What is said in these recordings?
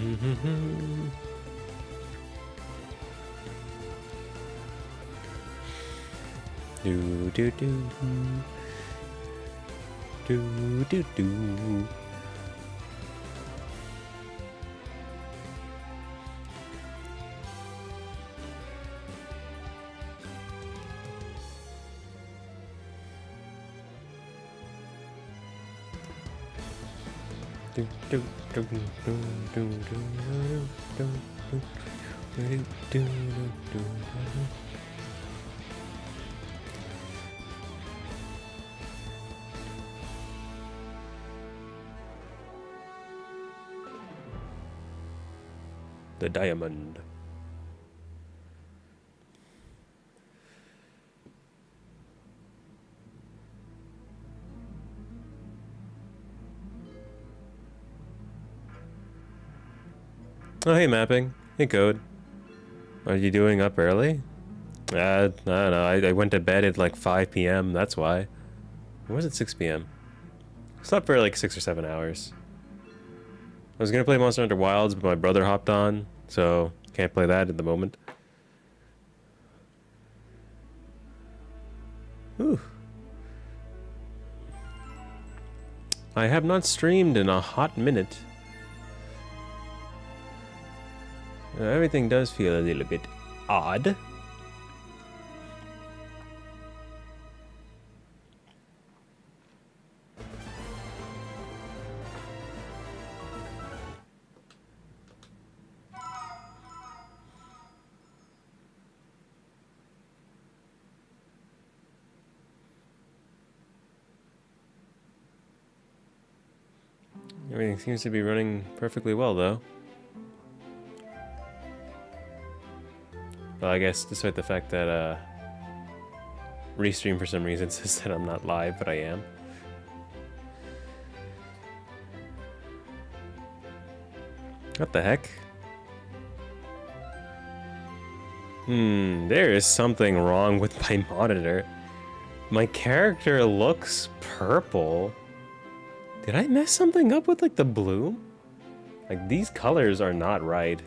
Do do do do do do. The diamond. Oh, hey, mapping. Hey, Code. Are you doing up early? I don't know. I went to bed at like 5 p.m. That's why. Or was it 6 p.m.? Slept for like 6 or 7 hours. I was gonna play Monster Hunter Wilds, but my brother hopped on, so can't play that at the moment. Ooh. I have not streamed in a hot minute. Everything does feel a little bit odd. Everything seems to be running perfectly well, though. Well, I guess despite the fact that Restream for some reason says that I'm not live, but I am. What the heck? There is something wrong with my monitor. My character looks purple. Did I mess something up with like the bloom? Like these colors are not right.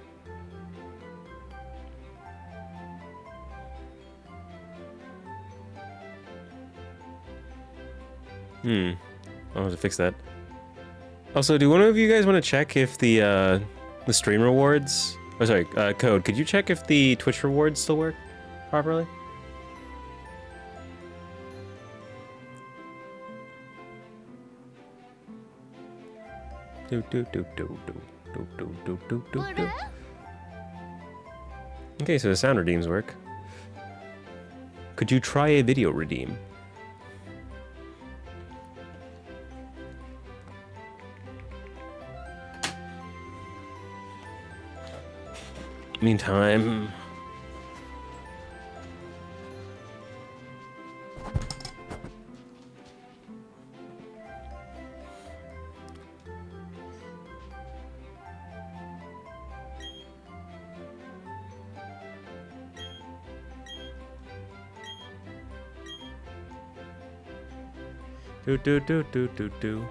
I'll have to fix that. Also, do one of you guys want to check if the stream rewards... Oh, sorry, Code, could you check if the Twitch rewards still work properly? Okay, so the sound redeems work. Could you try a video redeem? Meantime... Do.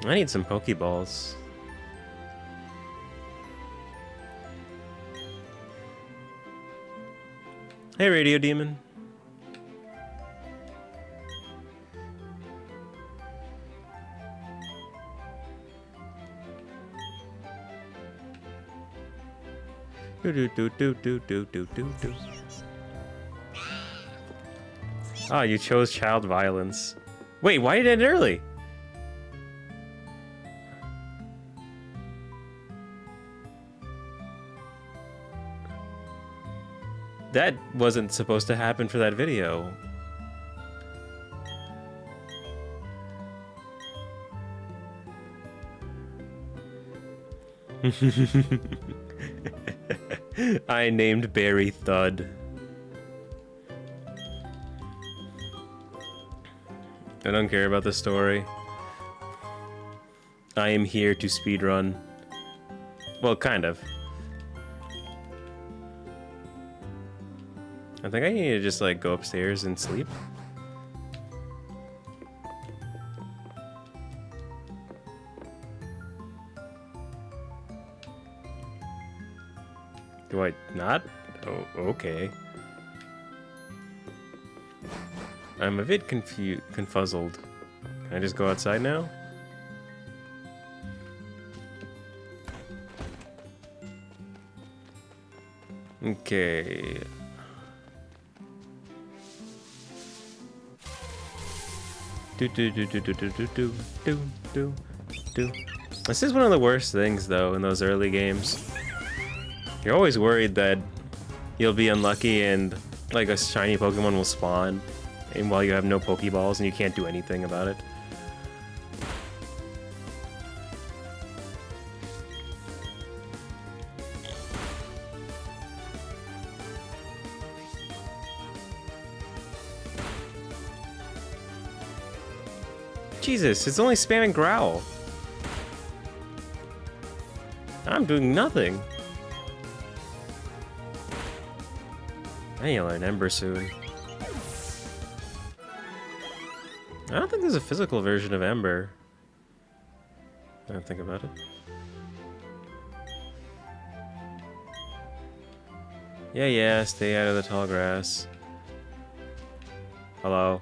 I need some Pokeballs. Hey, Radio Demon. Do. Ah, you chose child violence. Wait, why did it end early? That wasn't supposed to happen for that video. I named Barry Thud. I don't care about the story. I am here to speedrun. Well, kind of. I think I need to just, like, go upstairs and sleep. Do I not? Oh, okay. I'm a bit confuzzled. Can I just go outside now? Okay. This is one of the worst things, though, in those early games. You're always worried that you'll be unlucky and, like, a shiny Pokemon will spawn, and while you have no Pokeballs and you can't do anything about it. Jesus, it's only spamming Growl. I'm doing nothing. I need to learn Ember soon. I don't think there's a physical version of Ember. I don't think about it. Yeah, stay out of the tall grass. Hello.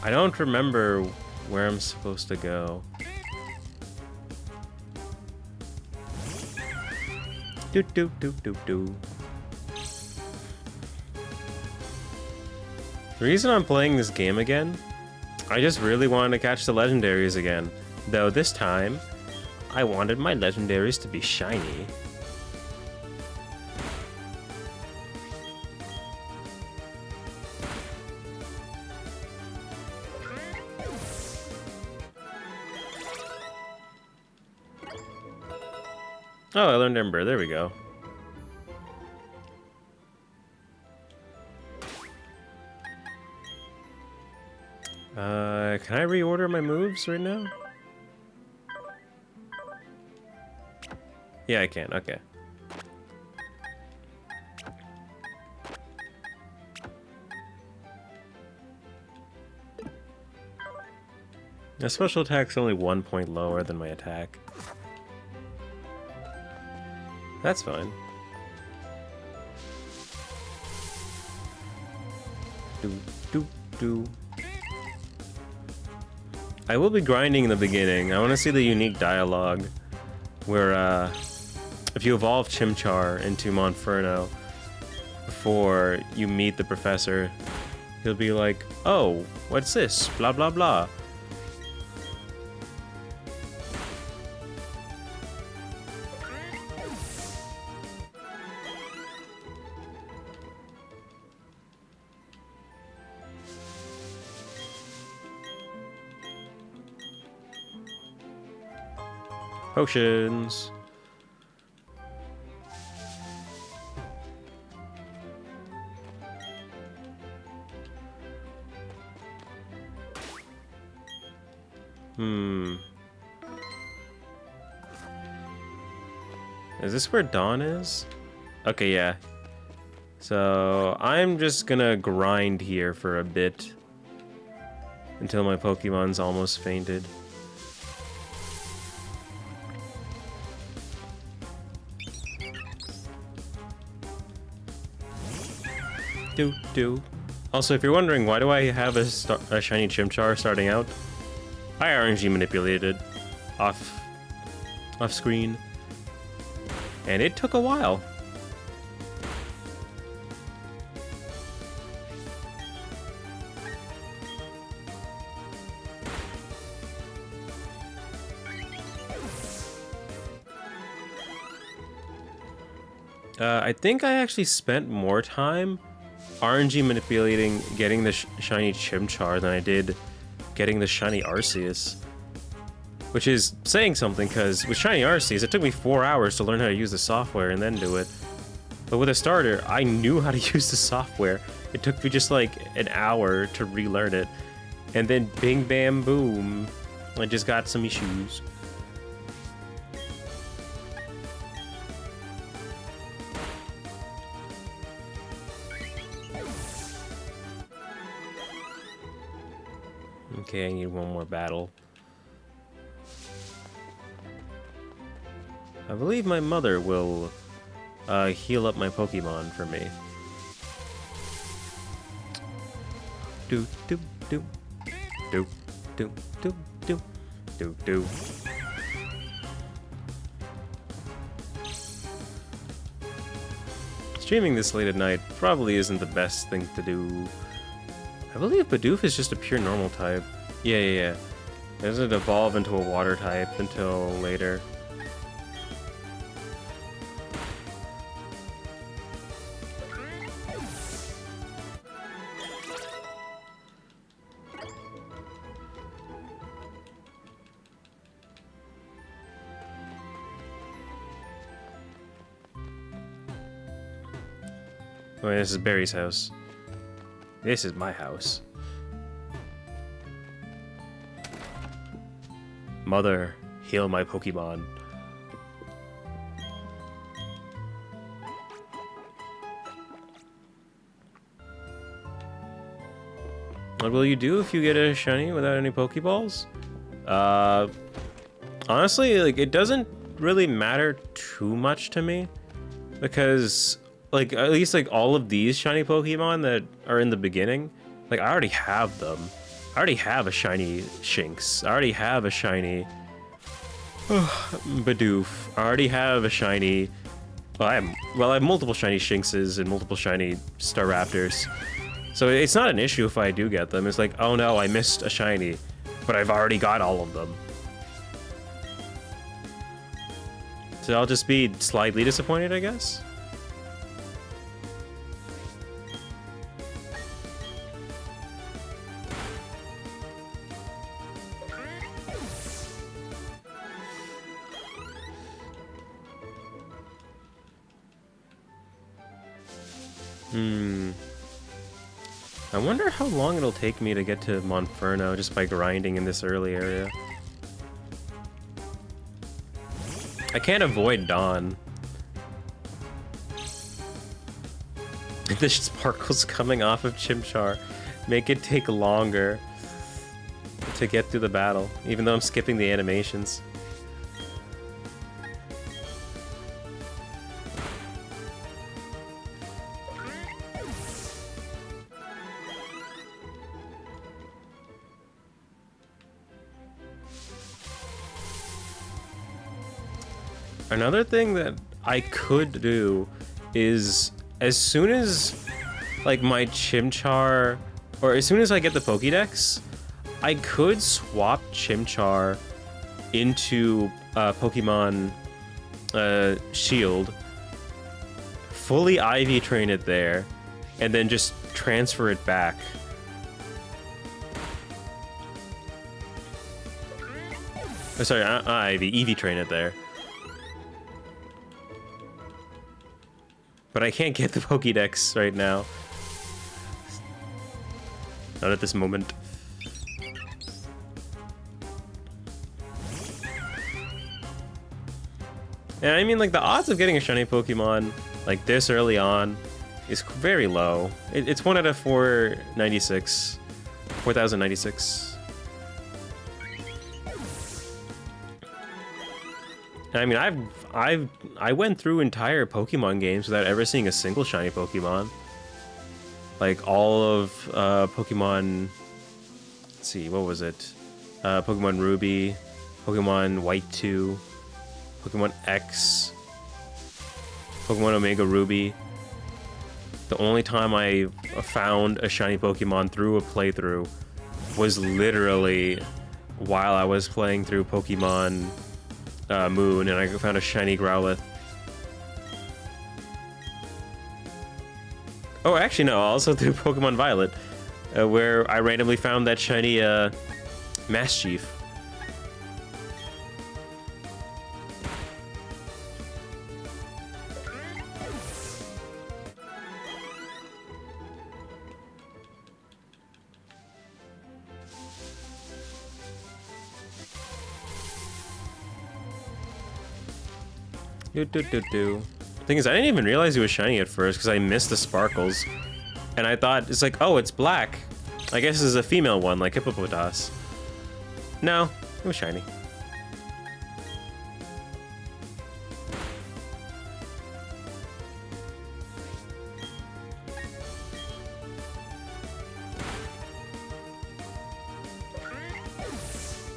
I don't remember where I'm supposed to go. Do. The reason I'm playing this game again, I just really wanted to catch the legendaries again. Though this time, I wanted my legendaries to be shiny. Oh, I learned Ember. There we go. Can I reorder my moves right now? Yeah, I can. Okay. My special attack's only 1 point lower than my attack. That's fine. Do. I will be grinding in the beginning. I want to see the unique dialogue where, if you evolve Chimchar into Monferno before you meet the professor, he'll be like, "Oh, what's this? Blah blah blah." Potions. Is this where Dawn is? Okay, yeah. So, I'm just gonna grind here for a bit until my Pokemon's almost fainted. Do. Also, if you're wondering, why do I have a shiny Chimchar starting out? I RNG manipulated off screen, and it took a while. I think I actually spent more time RNG manipulating getting the shiny Chimchar than I did getting the shiny Arceus. Which is saying something, because with shiny Arceus, it took me 4 hours to learn how to use the software and then do it. But with a starter, I knew how to use the software. It took me just like an hour to relearn it. And then bing bam boom, I just got some issues. Okay, I need one more battle. I believe my mother will heal up my Pokemon for me. Do do do do do do do do do. Streaming this late at night probably isn't the best thing to do. I believe Bidoof is just a pure normal type. Yeah. It doesn't evolve into a water type until later. Oh, this is Barry's house. This is my house. Mother, heal my Pokemon. What will you do if you get a shiny without any Pokeballs? Honestly, like, it doesn't really matter too much to me, because like, at least like all of these shiny Pokemon that are in the beginning, like, I already have them. I already have a shiny Shinx. I already have a shiny Bidoof. I already have a shiny. Well, I have multiple shiny Shinxes and multiple shiny Staraptors. So it's not an issue if I do get them. It's like, oh no, I missed a shiny, but I've already got all of them. So I'll just be slightly disappointed, I guess. I wonder how long it'll take me to get to Monferno just by grinding in this early area. I can't avoid Dawn. The sparkles coming off of Chimchar make it take longer to get through the battle, even though I'm skipping the animations. Another thing that I could do is, as soon as like my Chimchar, or as soon as I get the Pokedex, I could swap Chimchar into Pokemon Shield, fully Ivy train it there, and then just transfer it back. Oh, sorry, Ivy, Eevee train it there. But I can't get the Pokédex right now. Not at this moment. And I mean, like, the odds of getting a shiny Pokemon like this early on is very low. It's 1 out of 496. 4096. I mean, I went through entire Pokemon games without ever seeing a single shiny Pokemon. Like all of Pokemon. Let's see, what was it? Pokemon Ruby, Pokemon White 2, Pokemon X, Pokemon Omega Ruby. The only time I found a shiny Pokemon through a playthrough was literally while I was playing through Pokemon Moon, and I found a shiny Growlithe. Oh, actually no, also through Pokemon Violet, where I randomly found that shiny Mastiff. Thing is, I didn't even realize he was shiny at first because I missed the sparkles. And I thought, it's like, oh, it's black. I guess this is a female one, like Hippopotas. No, it was shiny.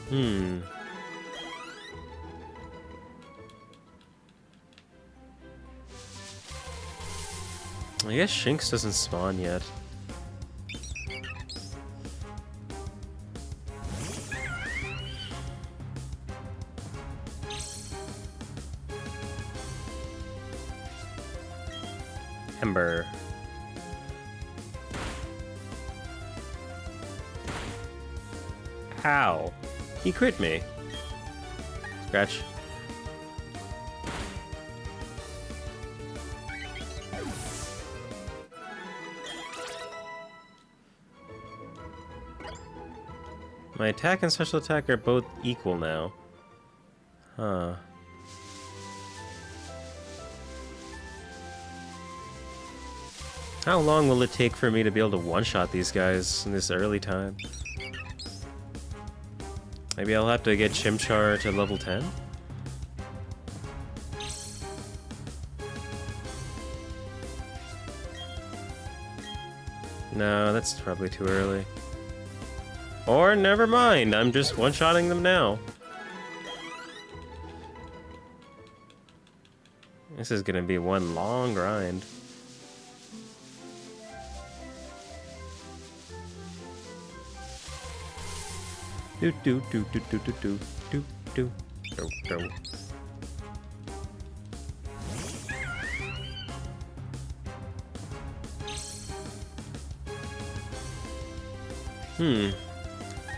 Hmm. I guess Shinx doesn't spawn yet. Ember. Ow. He crit me. Scratch. My attack and special attack are both equal now. Huh. How long will it take for me to be able to one-shot these guys in this early time? Maybe I'll have to get Chimchar to level 10? No, that's probably too early. Or never mind, I'm just one-shotting them now. This is gonna be one long grind. Do do do do do do do do do do do.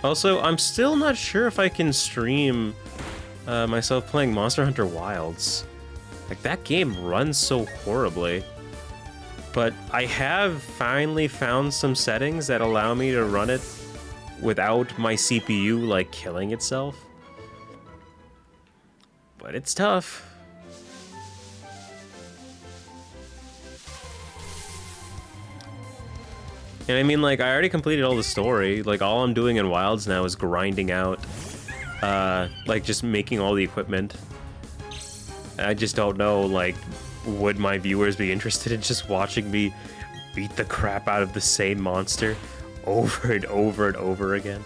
Also, I'm still not sure if I can stream myself playing Monster Hunter Wilds. Like, that game runs so horribly. But I have finally found some settings that allow me to run it without my CPU, like, killing itself. But it's tough. And I mean, like, I already completed all the story. Like, all I'm doing in Wilds now is grinding out, like, just making all the equipment. I just don't know, like, would my viewers be interested in just watching me beat the crap out of the same monster over and over and over again?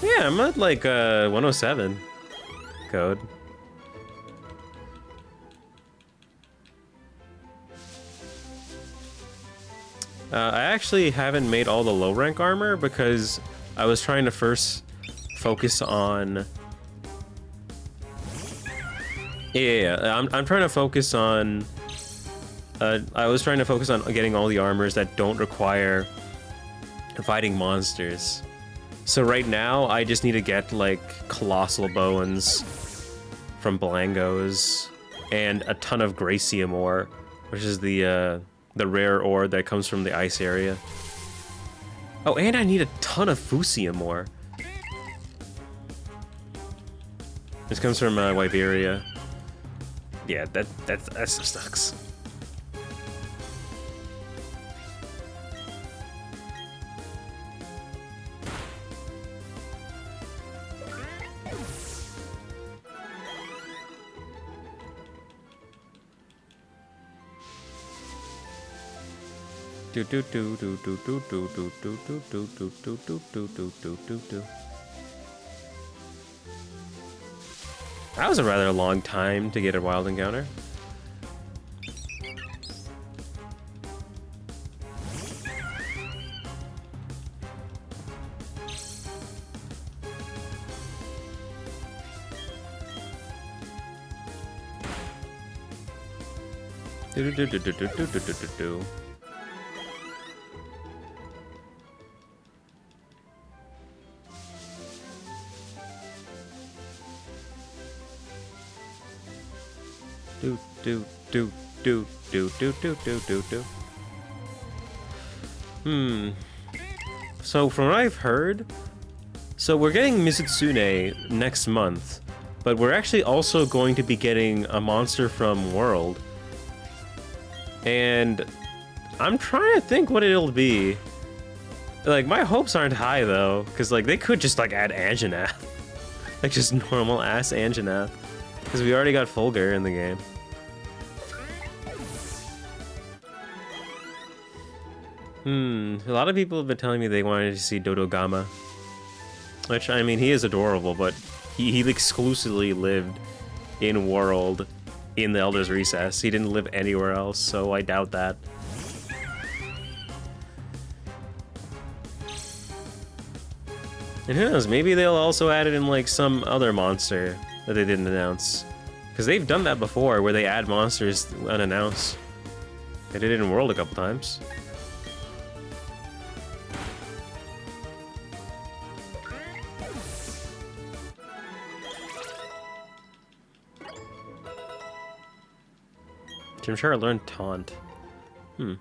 Yeah, I'm at, like, 107 code. I actually haven't made all the low rank armor because I was trying to first focus on... I'm trying to focus on... I was trying to focus on getting all the armors that don't require fighting monsters. So right now, I just need to get, like, Colossal Bones from Blangos and a ton of Gracium ore, which is the rare ore that comes from the ice area. Oh, and I need a ton of Fusium ore. This comes from Wiberia. Yeah, that sucks. Do do do do do do do do do do do do do do do do do do. That was a rather long time to get a wild encounter. Do do do do do do do do do do. Do do do do do do do do do do. So from what I've heard, so we're getting Mizutsune next month, but we're actually also going to be getting a monster from World. And I'm trying to think what it'll be. Like, my hopes aren't high though, because like they could just like add Anjanath. Like just normal ass Anjanath. Because we already got Fulgur in the game. A lot of people have been telling me they wanted to see Dodogama. Which, I mean, he is adorable, but he exclusively lived in World in the Elder's Recess. He didn't live anywhere else, so I doubt that. And who knows, maybe they'll also add it in, like, some other monster that they didn't announce. Because they've done that before, where they add monsters unannounced. They did it in World a couple times. Chimchar learned Taunt. And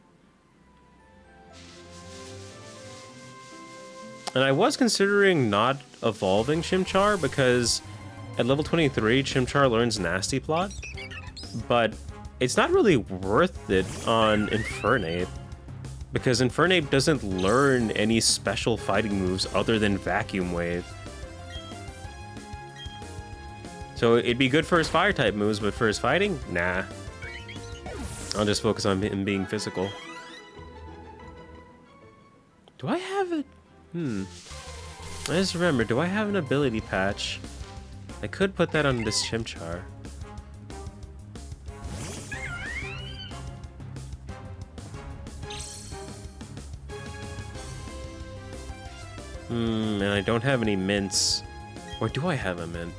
I was considering not evolving Chimchar because at level 23, Chimchar learns Nasty Plot, but it's not really worth it on Infernape because Infernape doesn't learn any special fighting moves other than Vacuum Wave. So it'd be good for his Fire-type moves, but for his fighting, nah. I'll just focus on him being physical. Do I have it? I just remember, do I have an ability patch? I could put that on this Chimchar. And I don't have any mints. Or do I have a mint?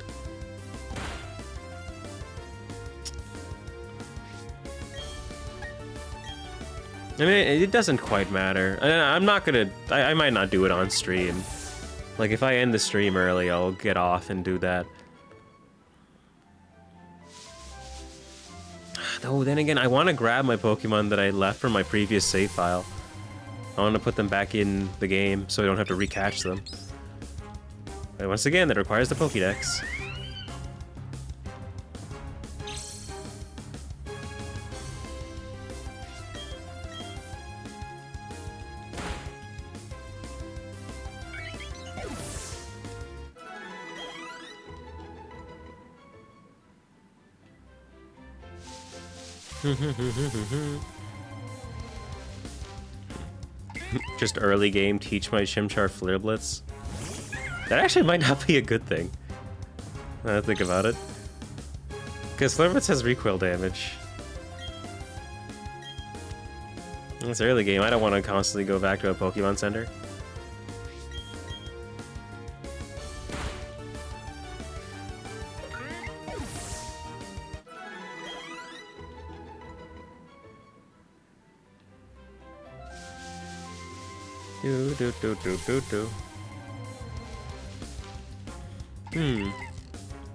I mean, it doesn't quite matter. I'm not gonna... I might not do it on stream. Like, if I end the stream early, I'll get off and do that. Though, then again, I want to grab my Pokemon that I left from my previous save file. I want to put them back in the game so I don't have to recatch them. But once again, that requires the pokedex. Just early game, teach my Chimchar Flare Blitz. That actually might not be a good thing. Now that I think about it. Because Flare Blitz has recoil damage. It's early game, I don't want to constantly go back to a Pokemon Center.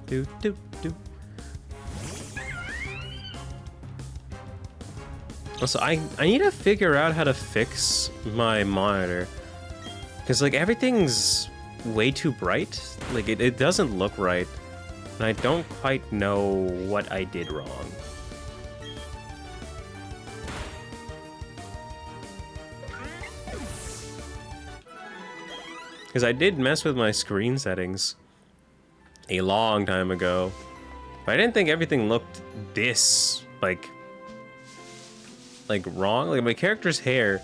Do. Do. Also, I need to figure out how to fix my monitor. Because, like, everything's way too bright. Like, it doesn't look right. And I don't quite know what I did wrong. Because I did mess with my screen settings a long time ago. But I didn't think everything looked this, like wrong. Like, my character's hair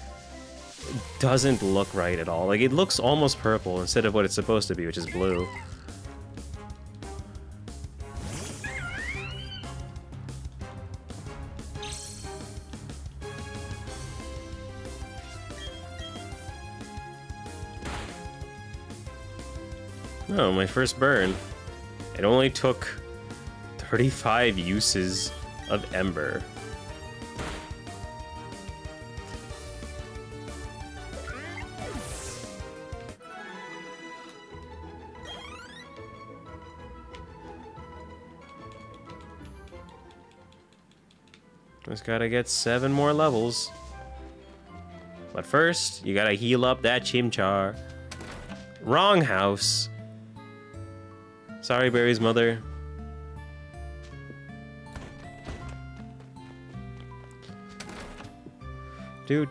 doesn't look right at all. Like, it looks almost purple instead of what it's supposed to be, which is blue. Oh, my first burn. It only took 35 uses of Ember. Just gotta get 7 more levels. But first, you gotta heal up that Chimchar. Wrong house. Sorry, Barry's mother. Do.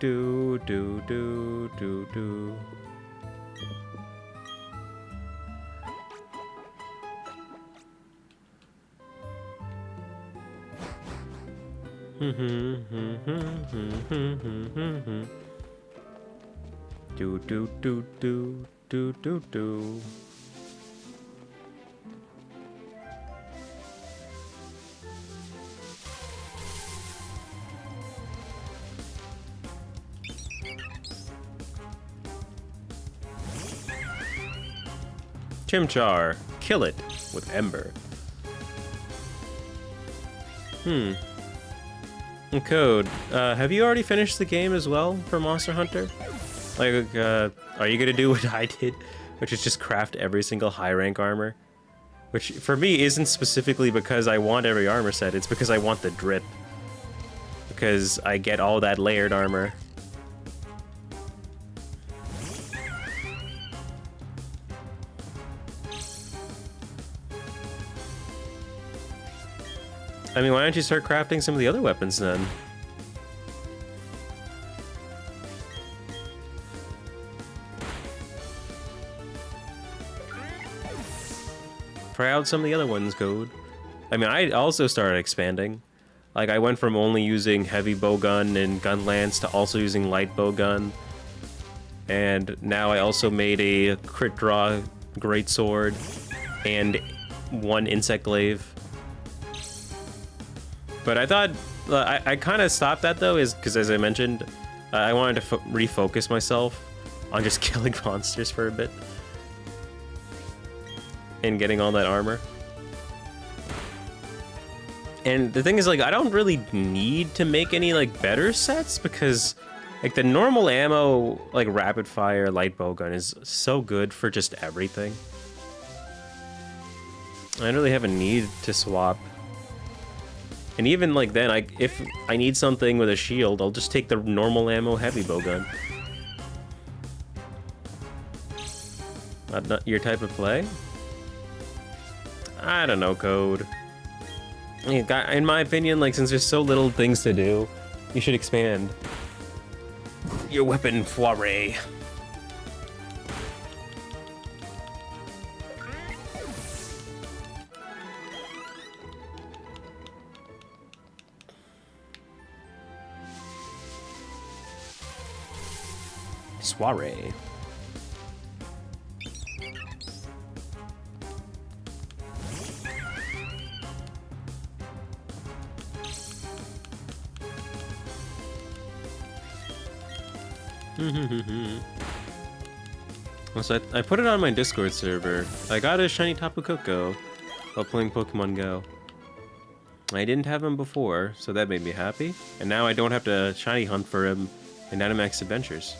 Do do do do do do do. Chimchar, kill it with Ember. And Code, have you already finished the game as well for Monster Hunter? Like, are you gonna do what I did, which is just craft every single high rank armor? Which, for me, isn't specifically because I want every armor set, it's because I want the drip. Because I get all that layered armor. I mean, why don't you start crafting some of the other weapons then? Try out some of the other ones, Code. I mean, I also started expanding. Like, I went from only using heavy bowgun and gun lance to also using light bowgun. And now I also made a crit draw greatsword and one insect glaive. But I thought, I kind of stopped that though, is because as I mentioned, I wanted to refocus myself on just killing monsters for a bit. And getting all that armor. And the thing is, like, I don't really need to make any, like, better sets because, like, the normal ammo, like, rapid fire light bowgun is so good for just everything. I don't really have a need to swap. And even like then, if I need something with a shield, I'll just take the normal ammo heavy bowgun. Not your type of play? I don't know, Code. In my opinion, like, since there's so little things to do, you should expand your weapon foray. Soiree. So I put it on my Discord server. I got a shiny Tapu Koko while playing Pokemon Go. I didn't have him before, so that made me happy. And now I don't have to shiny hunt for him in Dynamax Adventures.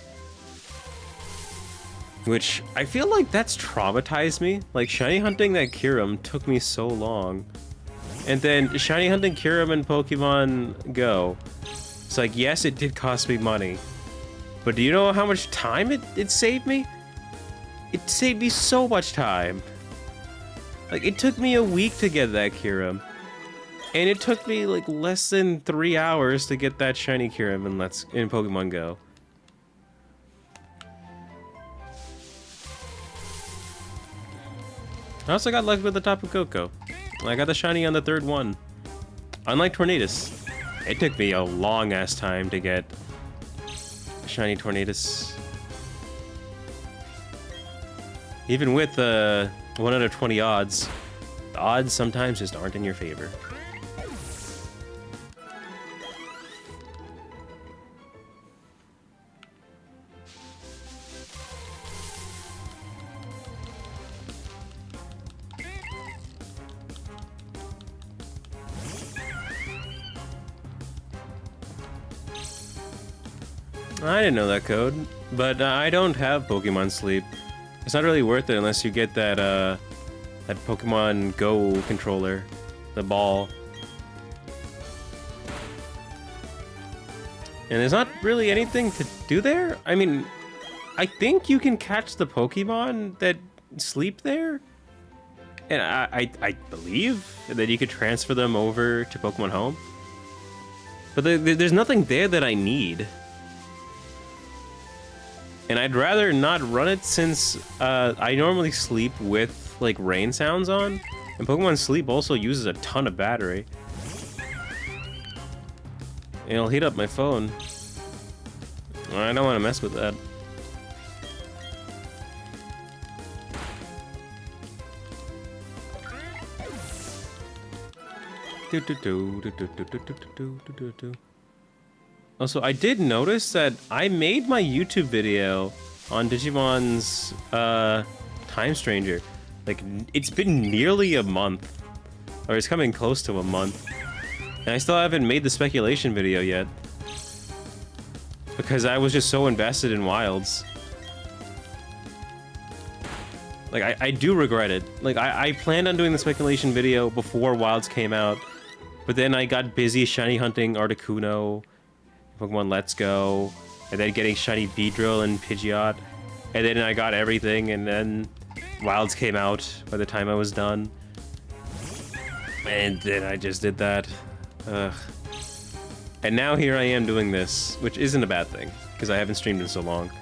Which, I feel like that's traumatized me. Like, shiny hunting that Kyurem took me so long. And then, shiny hunting Kyurem in Pokemon Go. It's like, yes, it did cost me money. But do you know how much time it saved me? It saved me so much time. Like, it took me a week to get that Kyurem. And it took me, like, less than 3 hours to get that shiny Kyurem in Pokemon Go. I also got lucky with the Tapu Koko. I got the shiny on the third one. Unlike Tornadus, it took me a long-ass time to get shiny Tornadus. Even with 1 out of 20 odds, the odds sometimes just aren't in your favor. I didn't know that, Code, but I don't have Pokemon Sleep. It's not really worth it unless you get that that Pokemon Go controller, the ball. And there's not really anything to do there. I mean, I think you can catch the Pokemon that sleep there, and I believe that you could transfer them over to Pokemon Home. But there's nothing there that I need. And I'd rather not run it since I normally sleep with like rain sounds on, and Pokemon Sleep also uses a ton of battery. And it'll heat up my phone. I don't want to mess with that. Also, I did notice that I made my YouTube video on Digimon's Time Stranger. Like, it's been nearly a month. Or it's coming close to a month. And I still haven't made the speculation video yet. Because I was just so invested in Wilds. Like, I do regret it. Like, I planned on doing the speculation video before Wilds came out. But then I got busy shiny hunting Articuno, Pokemon Let's Go, and then getting shiny Beedrill and Pidgeot. And then I got everything, and then Wilds came out by the time I was done. And then I just did that. Ugh. And now here I am doing this, which isn't a bad thing, because I haven't streamed in so long.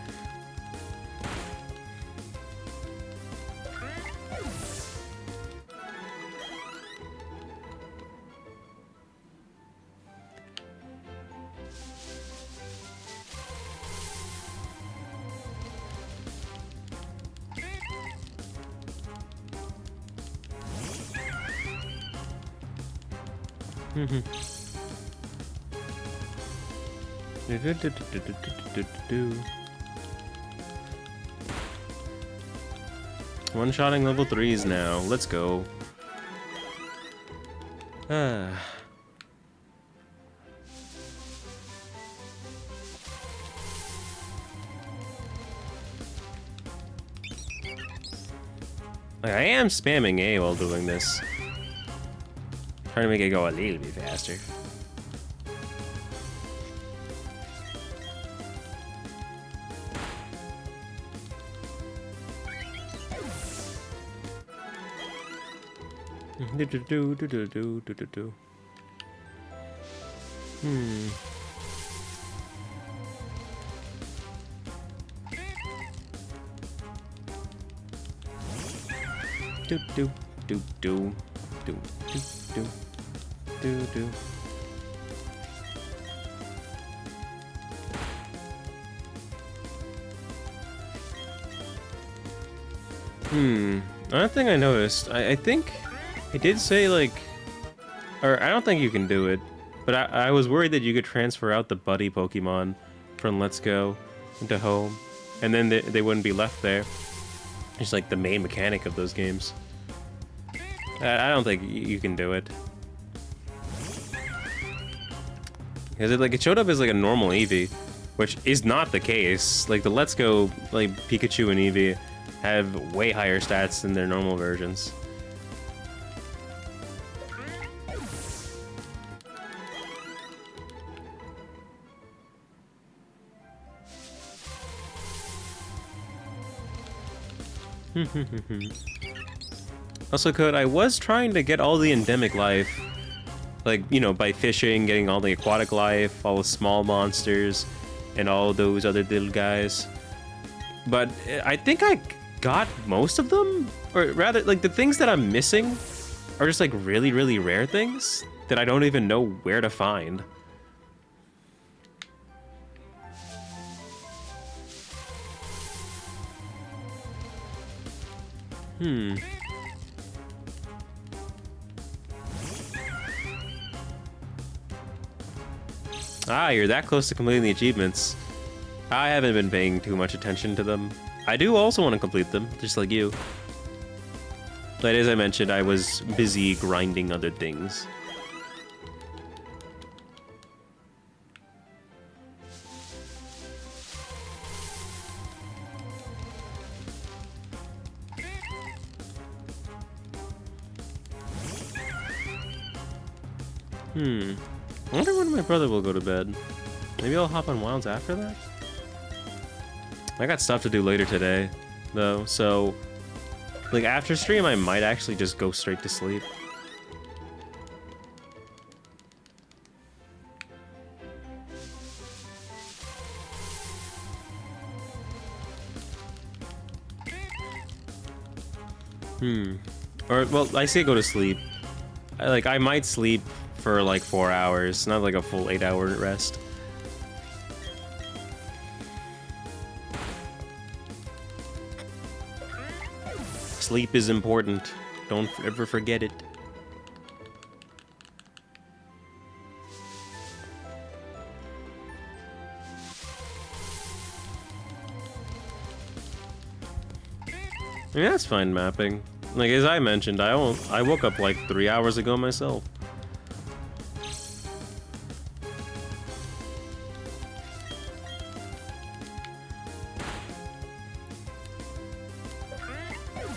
One-shotting level 3s now. Let's go. Like, I am spamming A while doing this. Trying to make it go a little bit faster. Another thing I noticed, I think I did say, like, or I don't think you can do it, but I was worried that you could transfer out the buddy Pokemon from Let's Go into Home, and then they wouldn't be left there. It's like the main mechanic of those games. I don't think you can do it. Because it showed up as like a normal Eevee, which is not the case. Like the Let's Go, like Pikachu and Eevee have way higher stats than their normal versions. Also, Code, I was trying to get all the endemic life, like, you know, by fishing, getting all the aquatic life, all the small monsters, and all those other little guys. But I think I got most of them, or rather, like, the things that I'm missing are just, like, really, really rare things that I don't even know where to find. Ah, you're that close to completing the achievements. I haven't been paying too much attention to them. I do also want to complete them, just like you. But as I mentioned, I was busy grinding other things. I wonder when my brother will go to bed. Maybe I'll hop on Wilds after that? I got stuff to do later today, though, so... like, after stream, I might actually just go straight to sleep. Or, well, I say go to sleep. I might sleep for like 4 hours, not like a full 8-hour rest. Sleep is important. Don't ever forget it. Yeah, that's fine mapping. Like, as I mentioned, I woke up like 3 hours ago myself.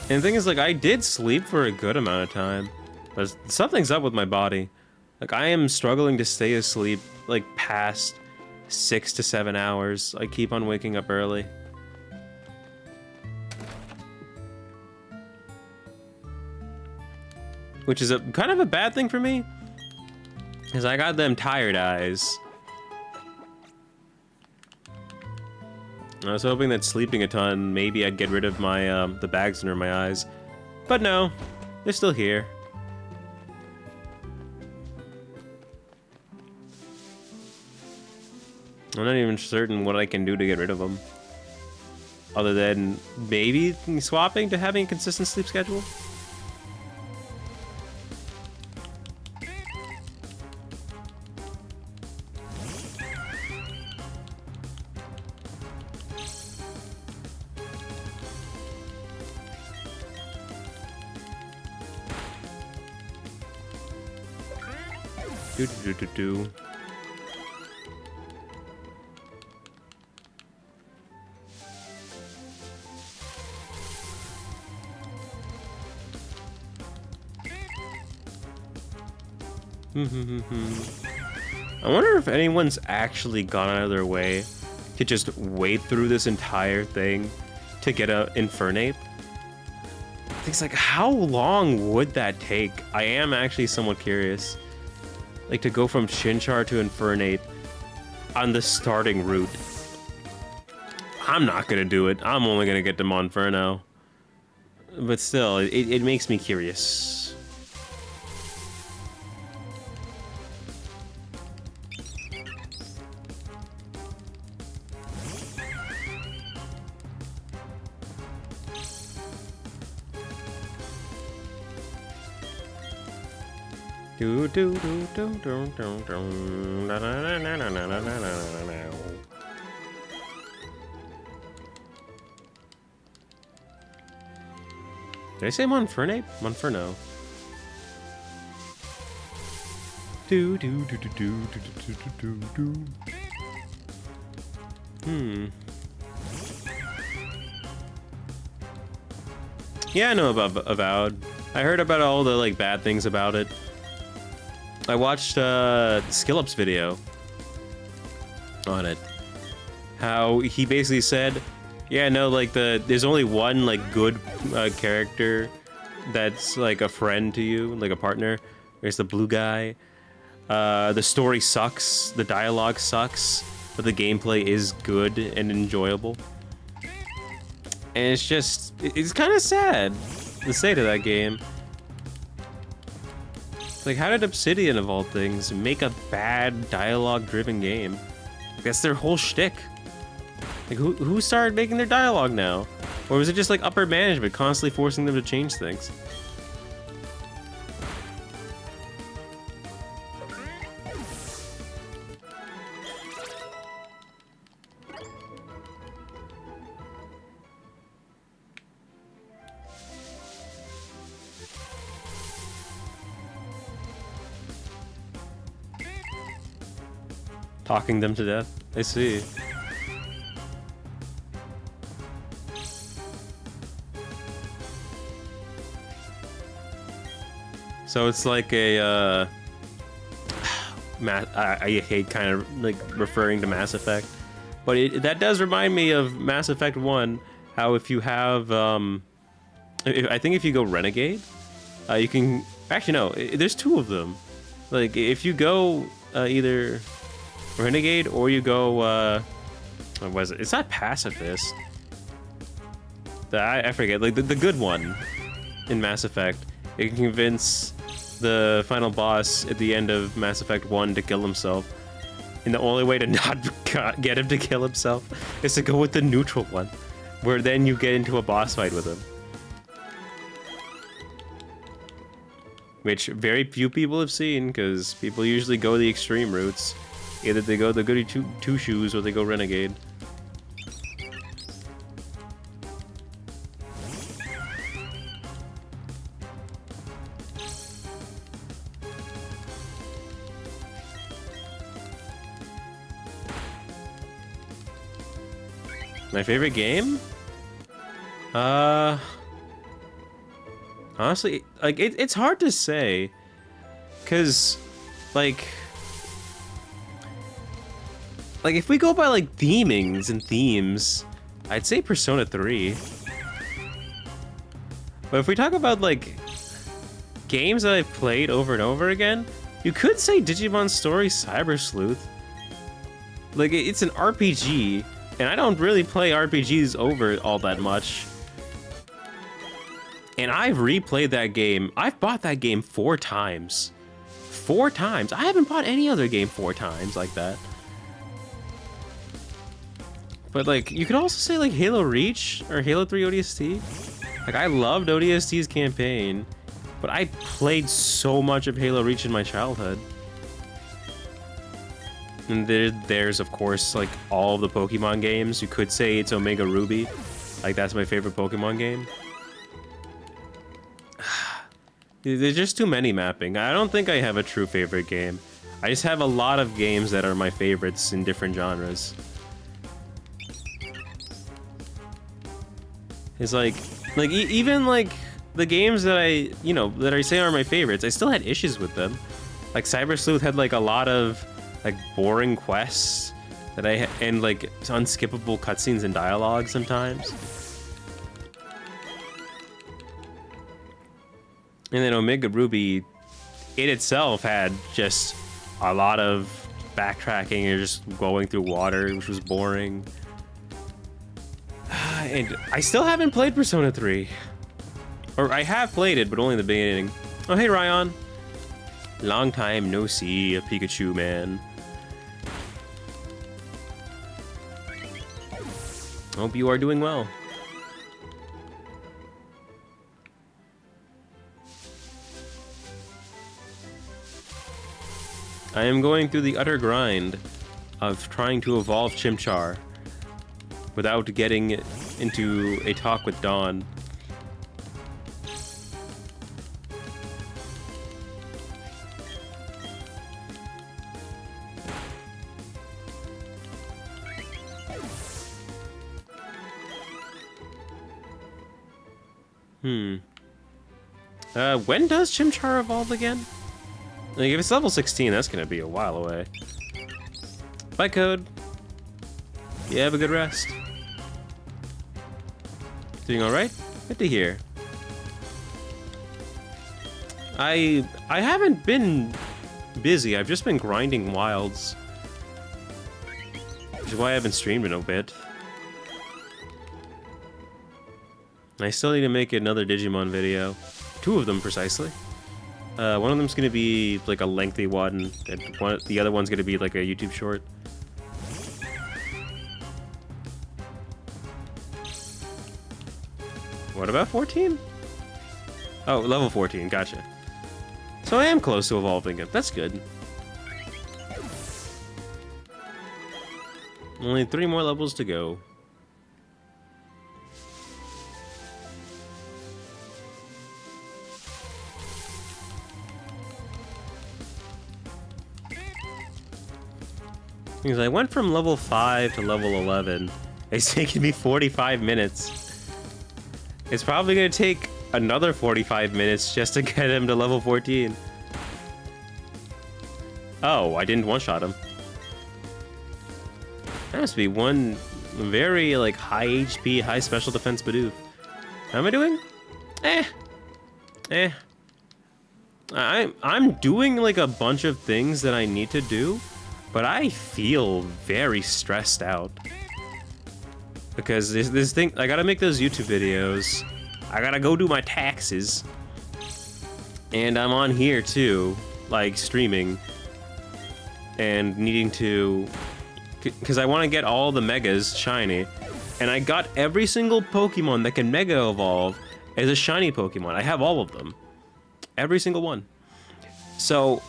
And the thing is, like, I did sleep for a good amount of time, but something's up with my body. Like, I am struggling to stay asleep, like, past 6 to 7 hours. I keep on waking up early. Which is kind of a bad thing for me, because I got them tired eyes. I was hoping that sleeping a ton, maybe I'd get rid of my, the bags under my eyes. But no, they're still here. I'm not even certain what I can do to get rid of them. Other than maybe swapping to having a consistent sleep schedule. Do. I wonder if anyone's actually gone out of their way to just wade through this entire thing to get a Infernape. It's like, how long would that take? I am actually somewhat curious. Like, to go from Chinchar to Infernape on the starting route. I'm not gonna do it. I'm only gonna get to Monferno. But still, it makes me curious. Did I say Monfernape? Monferno. Yeah, I know about Avowed. I heard about all the like bad things about it. I watched Skillup's video on it. How he basically said, yeah, no, like there's only one like good character that's like a friend to you, like a partner. There's the blue guy. The story sucks, the dialogue sucks, but the gameplay is good and enjoyable. And it's just, it's kind of sad, the state of that game. Like, how did Obsidian, of all things, make a bad dialogue-driven game? That's their whole shtick. Like, who started making their dialogue now? Or was it just, like, upper management constantly forcing them to change things? Talking them to death? I see. So it's like a, I hate kind of like referring to Mass Effect, but that does remind me of Mass Effect 1, how if you have, I think if you go Renegade, you can, actually no, there's two of them. Like, if you go either Renegade or you go, what was it? It's not Pacifist. I forget, like the good one in Mass Effect. You can convince the final boss at the end of Mass Effect 1 to kill himself. And the only way to not get him to kill himself is to go with the neutral one, where then you get into a boss fight with him. Which very few people have seen, because people usually go the extreme routes. Either they go the goody two shoes or they go Renegade. My favorite game? Honestly, like, it's hard to say. Because, like, if we go by, like, themings and themes, I'd say Persona 3. But if we talk about, like, games that I've played over and over again, you could say Digimon Story Cyber Sleuth. Like, it's an RPG, and I don't really play RPGs over all that much. And I've replayed that game. I've bought that game 4 times. 4 times. I haven't bought any other game 4 times like that. But, like, you could also say, like, Halo Reach or Halo 3 ODST. Like, I loved ODST's campaign, but I played so much of Halo Reach in my childhood. And there's, of course, like, all the Pokemon games. You could say it's Omega Ruby. Like, that's my favorite Pokemon game. There's just too many mapping. I don't think I have a true favorite game. I just have a lot of games that are my favorites in different genres. It's like even like the games that that I say are my favorites, I still had issues with them. Like Cyber Sleuth had like a lot of like boring quests that and like unskippable cutscenes and dialogue sometimes. And then Omega Ruby, it itself had just a lot of backtracking and just going through water, which was boring. And I still haven't played Persona 3. Or I have played it, but only in the beginning. Oh, hey, Ryan. Long time no see, a Pikachu man. Hope you are doing well. I am going through the utter grind of trying to evolve Chimchar without getting into a talk with Dawn. When does Chimchar evolve again? Like, if it's level 16, that's gonna be a while away. Bye, Code. Yeah, have a good rest. Doing alright? Good to hear. I haven't been busy, I've just been grinding wilds. Which is why I haven't streamed in a bit. I still need to make another Digimon video. 2 of them, precisely. One of them's gonna be like a lengthy one, and the other one's gonna be like a YouTube short. What about 14? Oh, level 14, gotcha. So I am close to evolving it, that's good. Only 3 more levels to go. Because I went from level 5 to level 11. It's taken me 45 minutes. It's probably going to take another 45 minutes just to get him to level 14. Oh, I didn't one-shot him. That must be one very, like, high HP, high special defense Bidoof. How am I doing? I'm doing, like, a bunch of things that I need to do. But I feel very stressed out. Because this thing, I gotta make those YouTube videos. I gotta go do my taxes. And I'm on here too, like streaming. And needing to, because I want to get all the megas shiny. And I got every single Pokemon that can mega evolve as a shiny Pokemon. I have all of them. Every single one. So,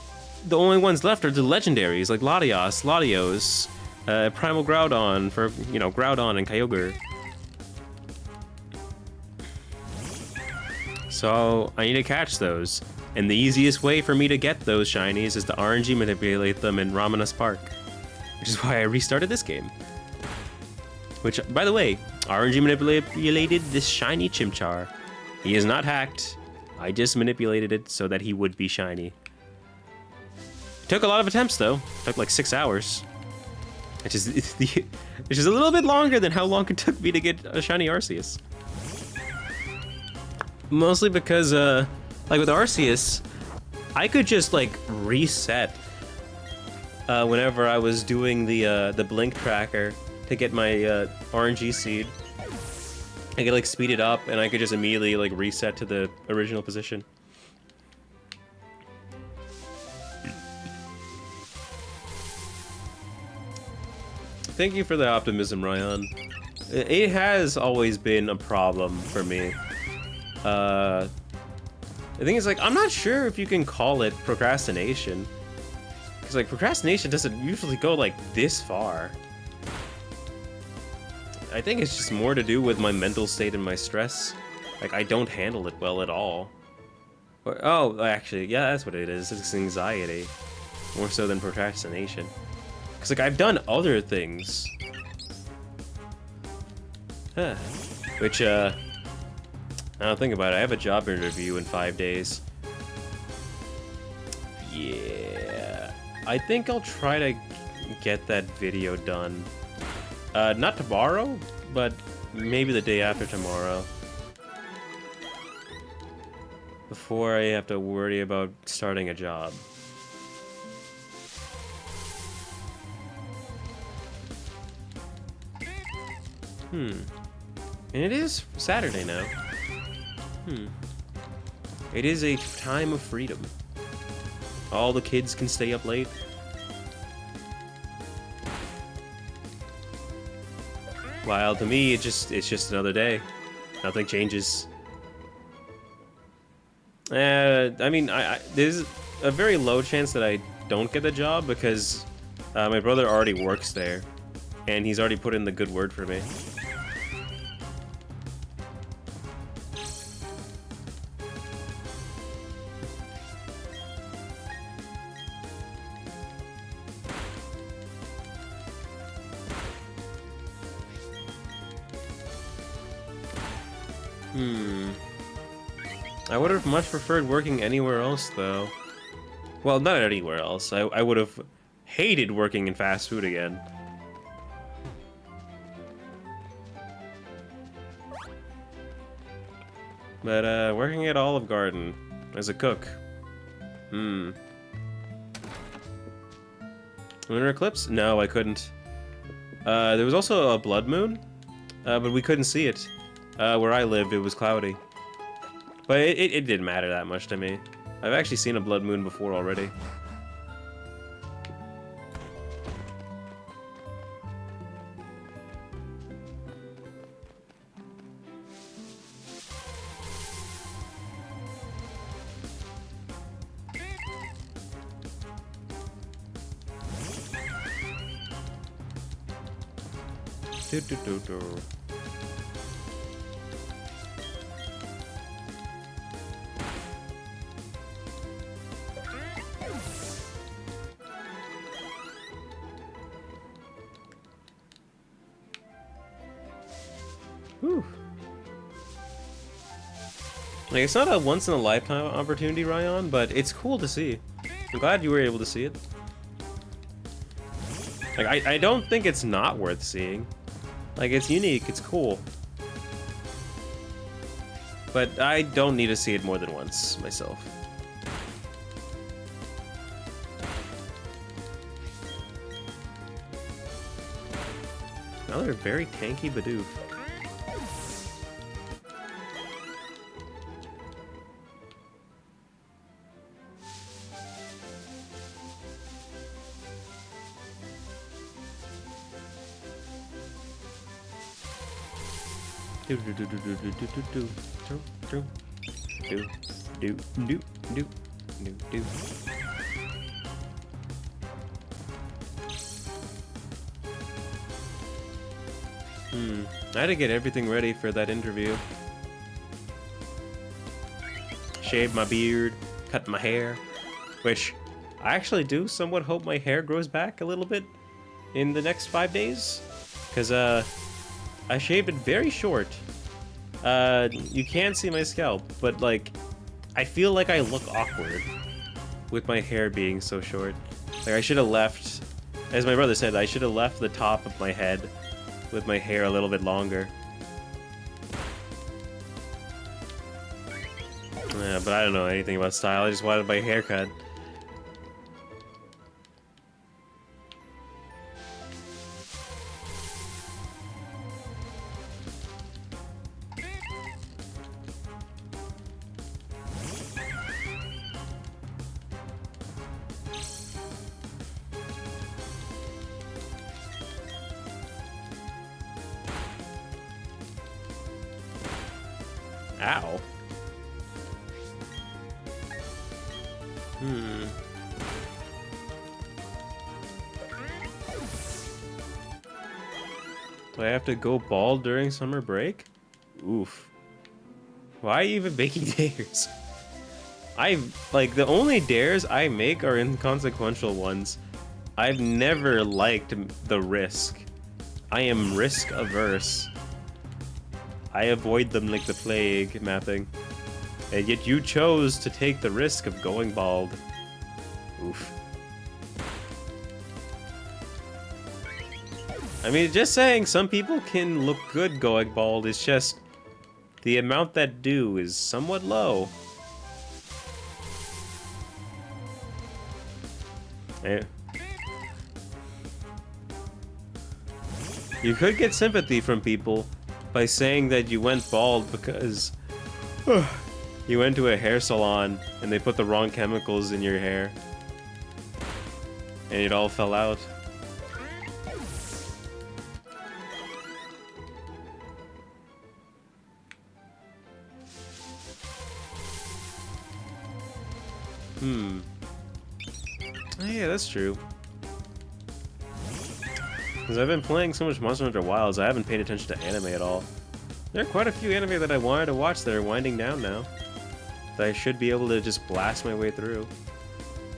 the only ones left are the legendaries, like Latios, Latios, Primal Groudon for, Groudon and Kyogre. So, I need to catch those. And the easiest way for me to get those shinies is to RNG manipulate them in Ramanas Park. Which is why I restarted this game. Which, by the way, RNG manipulated this shiny Chimchar. He is not hacked. I just manipulated it so that he would be shiny. Took a lot of attempts, though. Took like 6 hours. Which is a little bit longer than how long it took me to get a shiny Arceus. Mostly because, like with Arceus, I could just like reset whenever I was doing the blink tracker to get my RNG seed. I could like speed it up, and I could just immediately like reset to the original position. Thank you for the optimism, Ryan. It has always been a problem for me. The thing is, like, I'm not sure if you can call it procrastination. Because, like, procrastination doesn't usually go, like, this far. I think it's just more to do with my mental state and my stress. Like, I don't handle it well at all. Or, oh, actually, yeah, that's what it is. It's anxiety. More so than procrastination. Because, like, I've done other things. Huh. Which, I don't think about it. I have a job interview in 5 days. Yeah. I think I'll try to get that video done. Not tomorrow, but maybe the day after tomorrow. Before I have to worry about starting a job. And it is Saturday now. It is a time of freedom. All the kids can stay up late. While to me, it's just another day. Nothing changes. I mean, there's a very low chance that I don't get the job because my brother already works there, and he's already put in the good word for me. I would have much preferred working anywhere else, though. Well, not anywhere else. I would have hated working in fast food again. But, working at Olive Garden as a cook. Lunar eclipse? No, I couldn't. There was also a blood moon, but we couldn't see it. Where I lived, it was cloudy. But it didn't matter that much to me. I've actually seen a blood moon before already. Do. Whew. Like, it's not a once-in-a-lifetime opportunity, Ryan, but it's cool to see. I'm glad you were able to see it. Like, I don't think it's not worth seeing. Like, it's unique, it's cool. But I don't need to see it more than once, myself. Another very tanky Bidoof. I had to get everything ready for that interview. Shave my beard, cut my hair, which I actually do somewhat hope my hair grows back a little bit in the next 5 days, because I shaved it very short. You can see my scalp, but like, I feel like I look awkward with my hair being so short. Like I should have left, as my brother said, I should have left the top of my head with my hair a little bit longer. Yeah, but I don't know anything about style. I just wanted my hair cut. Ow. Do I have to go bald during summer break? Oof. Why even making dares? Like, the only dares I make are inconsequential ones. I've never liked the risk. I am risk averse. I avoid them like the plague, Mapping. And yet you chose to take the risk of going bald. Oof. I mean, just saying, some people can look good going bald. It's just the amount that do is somewhat low. You could get sympathy from people by saying that you went bald because you went to a hair salon and they put the wrong chemicals in your hair and it all fell out. Oh, yeah, that's true. Because I've been playing so much Monster Hunter Wilds, I haven't paid attention to anime at all. There are quite a few anime that I wanted to watch that are winding down now. That I should be able to just blast my way through.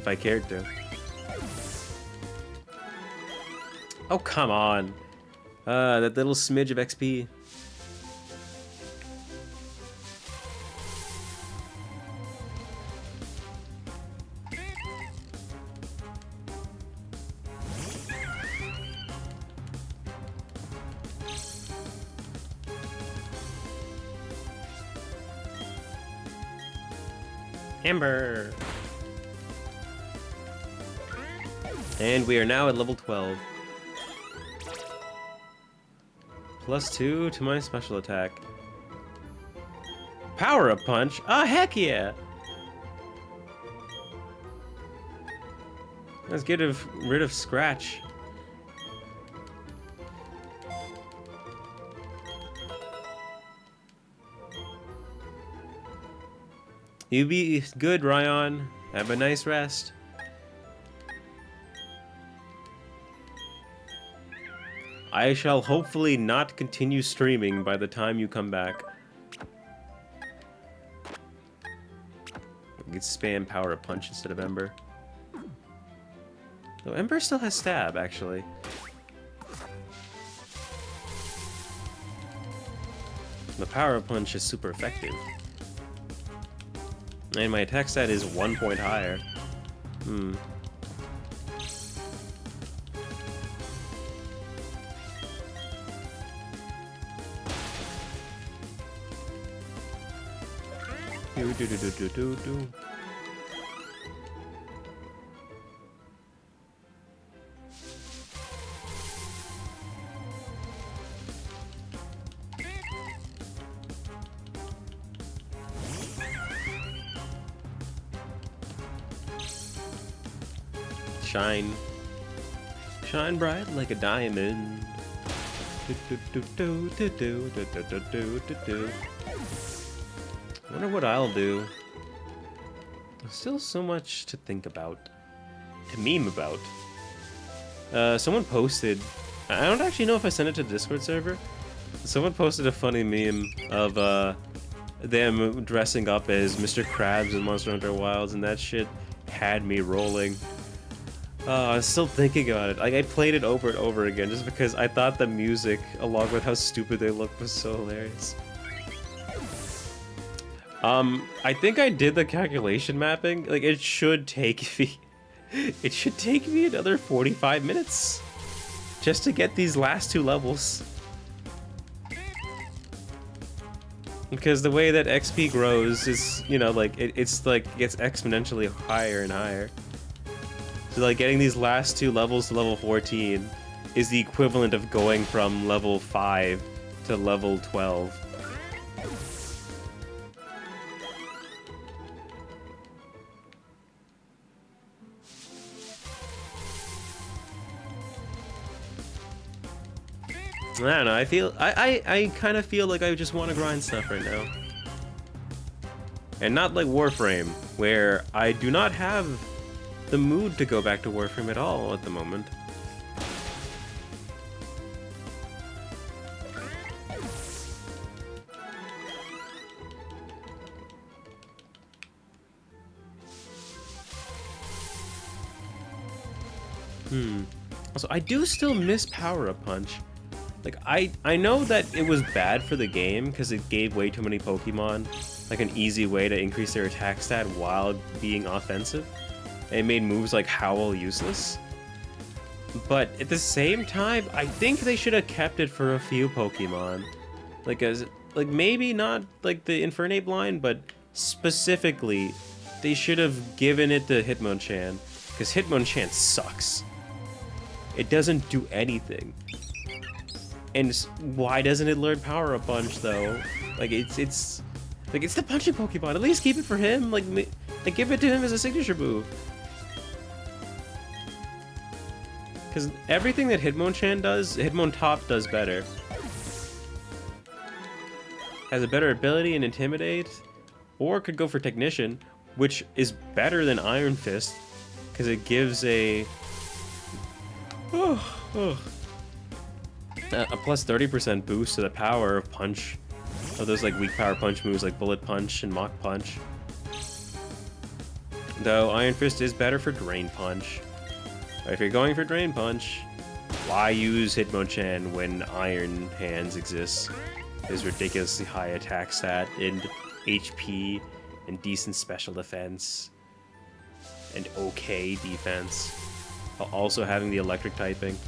If I cared to. Oh, come on. That little smidge of XP. Amber! And we are now at level 12. +2 to my special attack. Power-up punch? Ah, heck yeah! Let's get rid of Scratch. You be good, Ryan. Have a nice rest. I shall hopefully not continue streaming by the time you come back. We could spam Power Up Punch instead of Ember. Though Ember still has Stab, actually. The Power Up Punch is super effective. And my attack stat is 1 point higher. Do. Shine bright like a diamond. I wonder what I'll do. There's still so much to think about. To meme about. Someone posted... I don't actually know if I sent it to the Discord server. Someone posted a funny meme of them dressing up as Mr. Krabs in Monster Hunter Wilds, and that shit had me rolling. I was still thinking about it. Like, I played it over and over again just because I thought the music, along with how stupid they looked, was so hilarious. I think I did the calculation mapping. Like, it should take me... It should take me another 45 minutes just to get these last 2 levels. Because the way that XP grows is, you know, like, it's like, it gets exponentially higher and higher. So, like, getting these last 2 levels to level 14 is the equivalent of going from level 5 to level 12. I don't know, I kind of feel like I just want to grind stuff right now. And not like Warframe, where I do not have the mood to go back to Warframe at all at the moment. Also, I do still miss Power-Up Punch. Like, I know that it was bad for the game because it gave way too many Pokemon like an easy way to increase their attack stat while being offensive. And it made moves like Howl useless. But at the same time, I think they should have kept it for a few Pokemon. Like maybe not like the Infernape line, but specifically, they should have given it to Hitmonchan. Because Hitmonchan sucks. It doesn't do anything. And why doesn't it learn Power-Up Punch though? Like it's the punching Pokemon. At least keep it for him. Like give it to him as a signature move. Because everything that Hitmonchan does, Hitmontop does better. Has a better ability in Intimidate, or could go for Technician, which is better than Iron Fist, because it gives a plus 30% boost to the power of Punch. Of those like weak power punch moves like Bullet Punch and Mach Punch. Though Iron Fist is better for Drain Punch. But if you're going for Drain Punch, why use Hitmonchan when Iron Hands exists? There's ridiculously high attack stat and HP and decent special defense and okay defense, while also having the electric typing.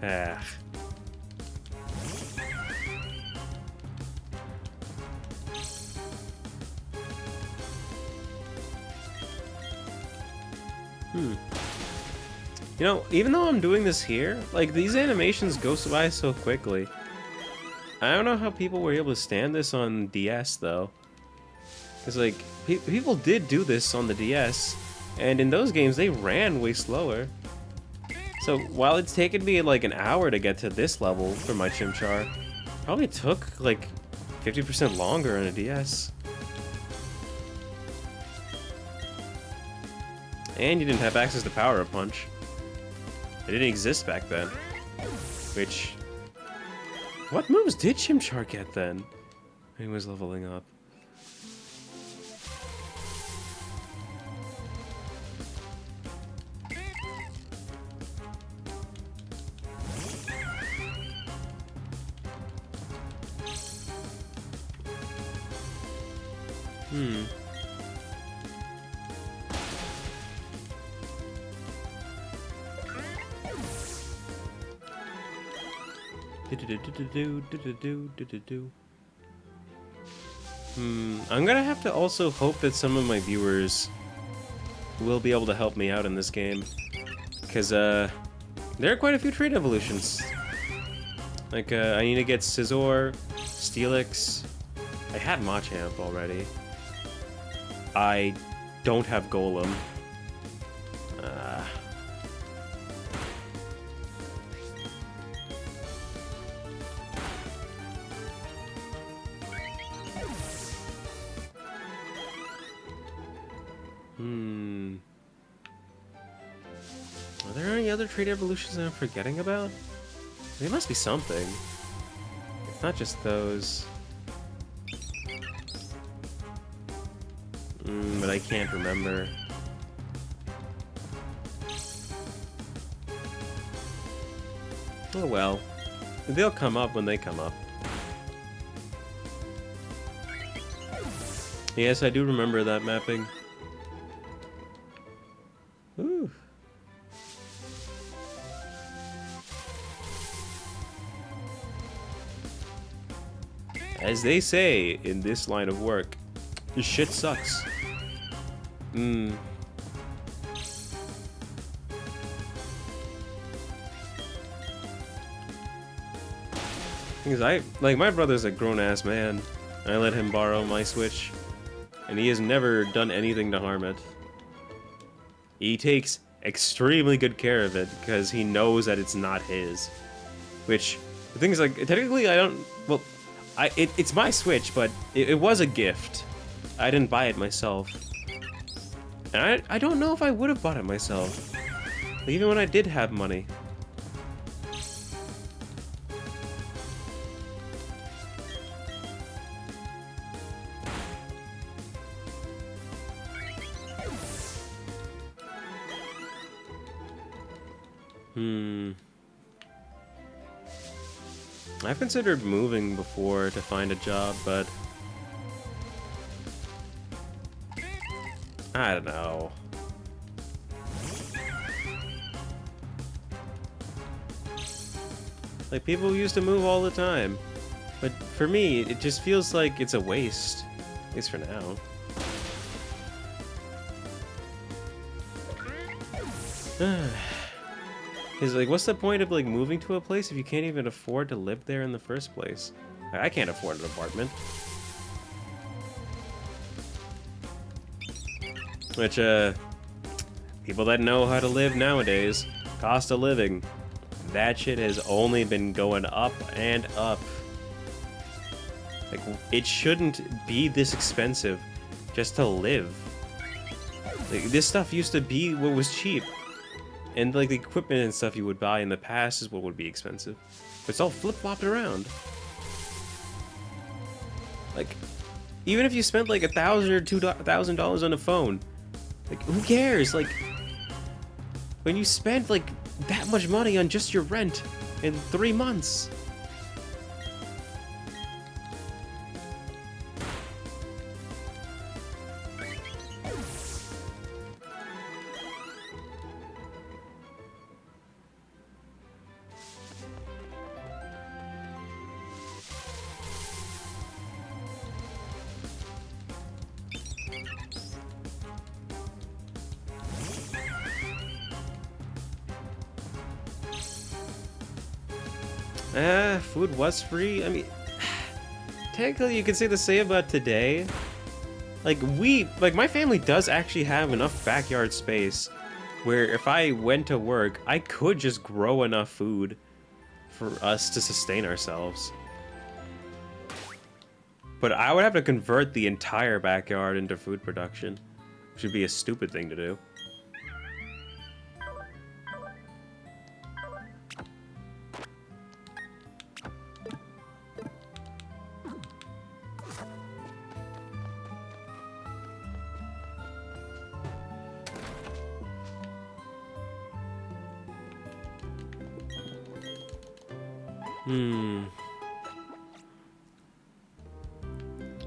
Ah. You know, even though I'm doing this here, like, these animations go by so quickly. I don't know how people were able to stand this on DS, though. Because, like, people did do this on the DS, and in those games, they ran way slower. So, while it's taken me, like, an hour to get to this level for my Chimchar, probably took, like, 50% longer on a DS. And you didn't have access to Power-Up Punch. It didn't exist back then. Which... what moves did Chimchar get then? When he was leveling up. I'm gonna have to also hope that some of my viewers will be able to help me out in this game. Because, there are quite a few trait evolutions. Like, I need to get Scizor, Steelix. I had Machamp already. I don't have Golem. Are there any other trait evolutions that I'm forgetting about? There must be something. It's not just those. But I can't remember. Oh well. They'll come up when they come up. Yes, I do remember that mapping. Ooh. As they say in this line of work, this shit sucks. Because like, my brother's a grown-ass man. I let him borrow my Switch, and he has never done anything to harm it. He takes extremely good care of it, because he knows that it's not his. Which, the thing is, like, technically I don't, well, it's my Switch, but it was a gift. I didn't buy it myself. And I don't know if I would have bought it myself, even when I did have money. I've considered moving before to find a job, but I don't know. Like, people used to move all the time, but for me, it just feels like it's a waste, at least for now. Because, like, what's the point of, like, moving to a place if you can't even afford to live there in the first place? I can't afford an apartment. Which, people that know how to live nowadays, cost of living, that shit has only been going up and up. Like, it shouldn't be this expensive just to live. Like, this stuff used to be what was cheap. And, like, the equipment and stuff you would buy in the past is what would be expensive. But it's all flip-flopped around. Like, even if you spent, like, $1,000 or $2,000 on a phone, like, who cares? Like, when you spend, like, that much money on just your rent in 3 months. Food was free. I mean, technically you could say the same about today. Like, my family does actually have enough backyard space where if I went to work, I could just grow enough food for us to sustain ourselves. But I would have to convert the entire backyard into food production, which would be a stupid thing to do.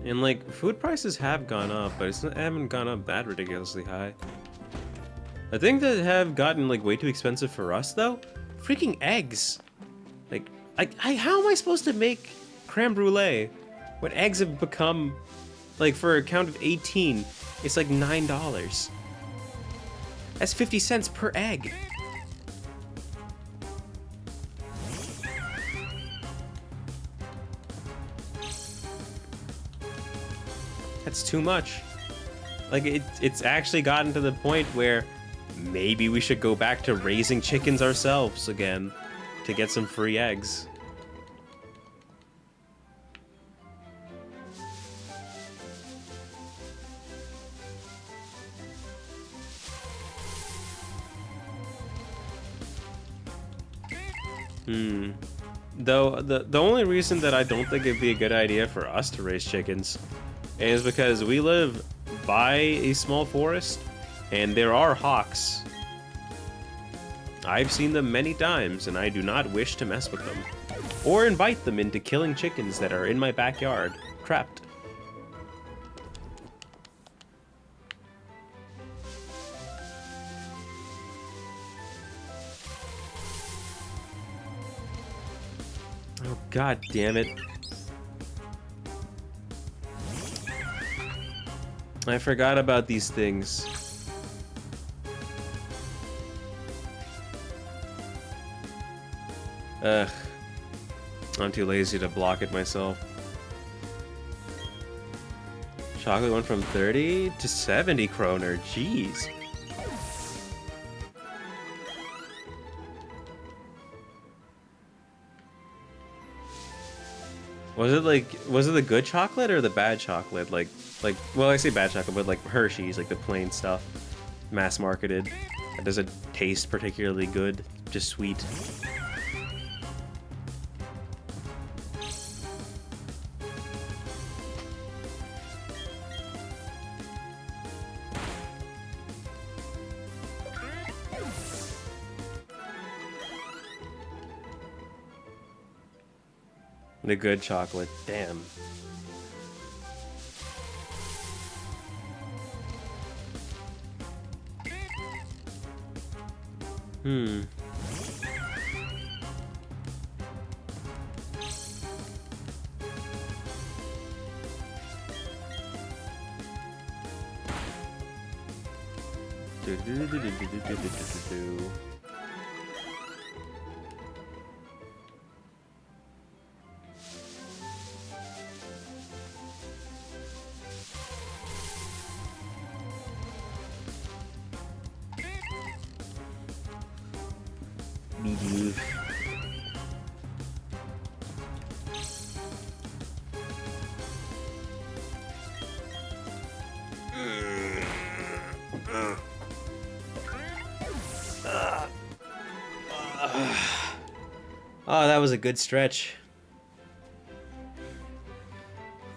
And, like, food prices have gone up, but haven't gone up that ridiculously high. I think that have gotten, like, way too expensive for us, though. Freaking eggs. Like, how am I supposed to make creme brulee when eggs have become, like, for a count of 18, it's like $9. That's 50 cents per egg. That's too much. Like, it's actually gotten to the point where maybe we should go back to raising chickens ourselves again to get some free eggs. Though the only reason that I don't think it'd be a good idea for us to raise chickens is because we live by a small forest, and there are hawks. I've seen them many times, and I do not wish to mess with them. Or invite them into killing chickens that are in my backyard, trapped. Oh, god damn it. I forgot about these things. Ugh. I'm too lazy to block it myself. Chocolate went from 30 to 70 kroner. Jeez. Was it the good chocolate or the bad chocolate? Well, I say bad chocolate, but like Hershey's, like the plain stuff, mass marketed. It doesn't taste particularly good, just sweet. The good chocolate, damn. Hmm. Oh, that was a good stretch.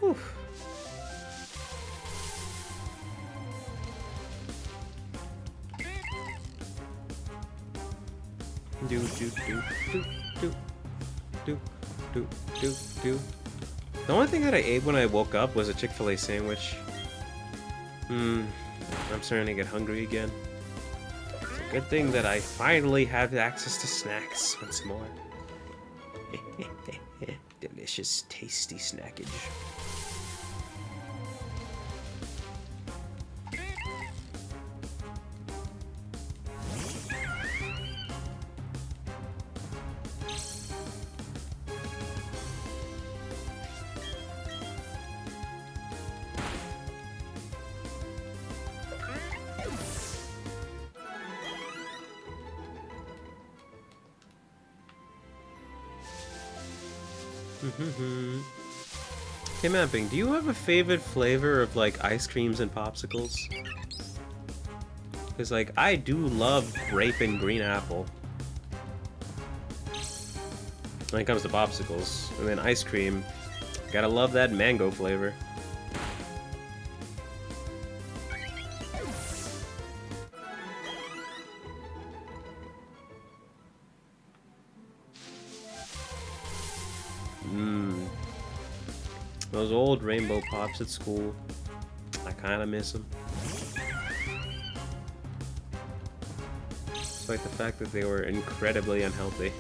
Whew. Do. The only thing that I ate when I woke up was a Chick-fil-A sandwich. I'm starting to get hungry again. It's a good thing that I finally have access to snacks once more. Delicious, tasty snackage. Hey Mapping, do you have a favorite flavor of like ice creams and popsicles? Because like I do love grape and green apple. When it comes to popsicles. And then ice cream, gotta love that mango flavor. Those old rainbow pops at school. I kinda miss them. Despite the fact that they were incredibly unhealthy.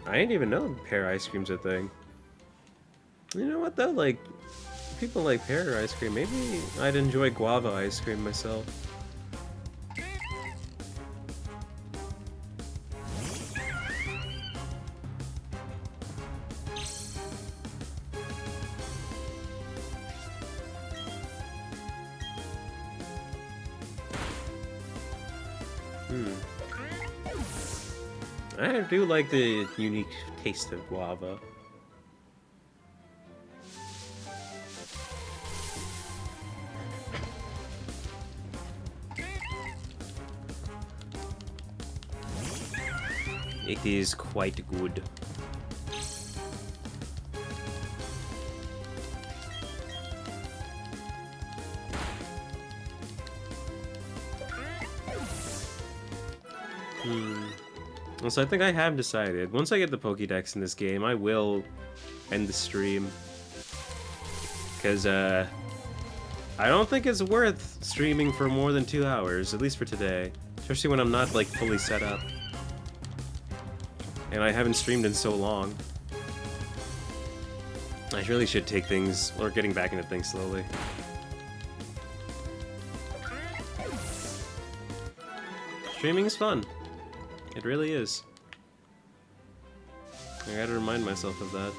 I didn't even know pear ice cream's a thing. You know what though, like, people like pear ice cream. Maybe I'd enjoy guava ice cream myself. I do like the unique taste of guava. It is quite good. So I think I have decided, once I get the pokedex in this game, I will end the stream. Because, I don't think it's worth streaming for more than 2 hours, at least for today. Especially when I'm not, like, fully set up. And I haven't streamed in so long. I really should take things, or getting back into things slowly. Streaming is fun. It really is. I gotta remind myself of that.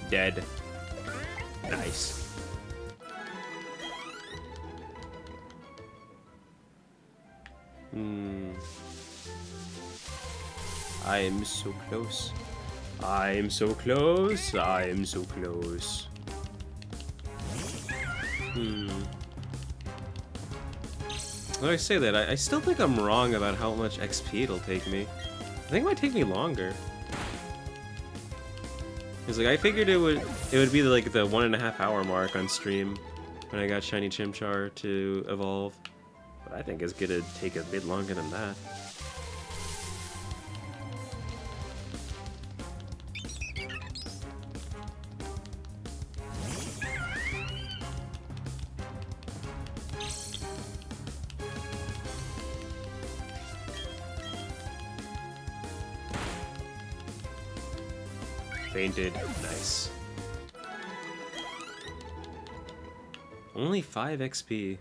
Dead. Nice. I am so close. I am so close. I am so close. When I say that, I still think I'm wrong about how much XP it'll take me. I think it might take me longer. Cause like I figured it would be like the 1.5 hour mark on stream when I got Shiny Chimchar to evolve. But I think it's gonna take a bit longer than that. Fainted. Nice. Only 5 XP.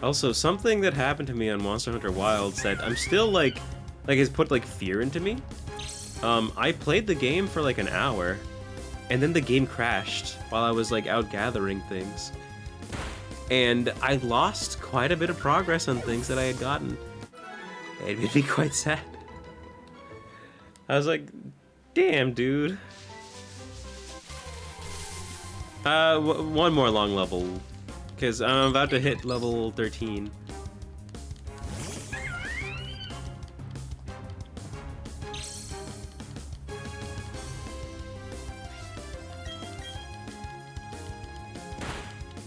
Also, something that happened to me on Monster Hunter Wilds that I'm still like has put like fear into me. I played the game for like an hour, and then the game crashed while I was like out gathering things. And I lost quite a bit of progress on things that I had gotten. It made me quite sad. I was like, damn, dude. One more long level, because I'm about to hit level 13.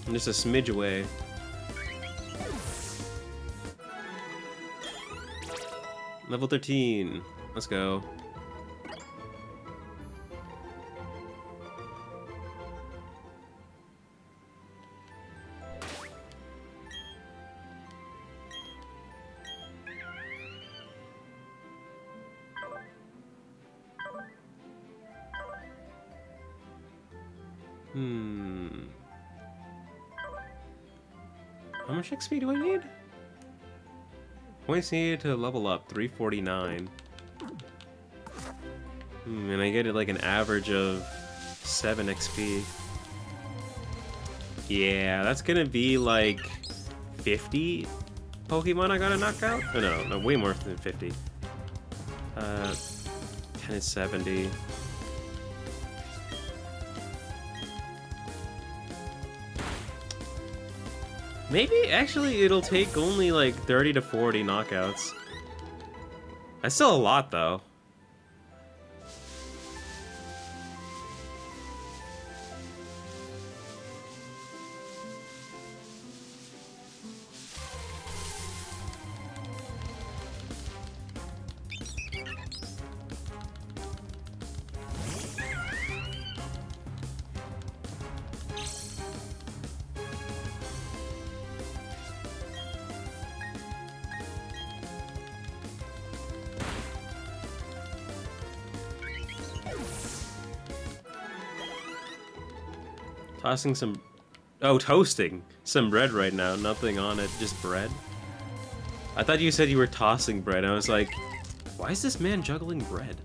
I'm just a smidge away. Level 13. Let's go. How much XP do I need? Points needed to level up, 349. And I get it like an average of 7 XP. Yeah, that's gonna be like 50 Pokemon I gotta knock out? Oh, no, way more than 50. 10 is 70. Maybe, actually, it'll take only like 30 to 40 knockouts. That's still a lot, though. Tossing some... Oh, toasting some bread right now. Nothing on it, just bread. I thought you said you were tossing bread. I was like, why is this man juggling bread?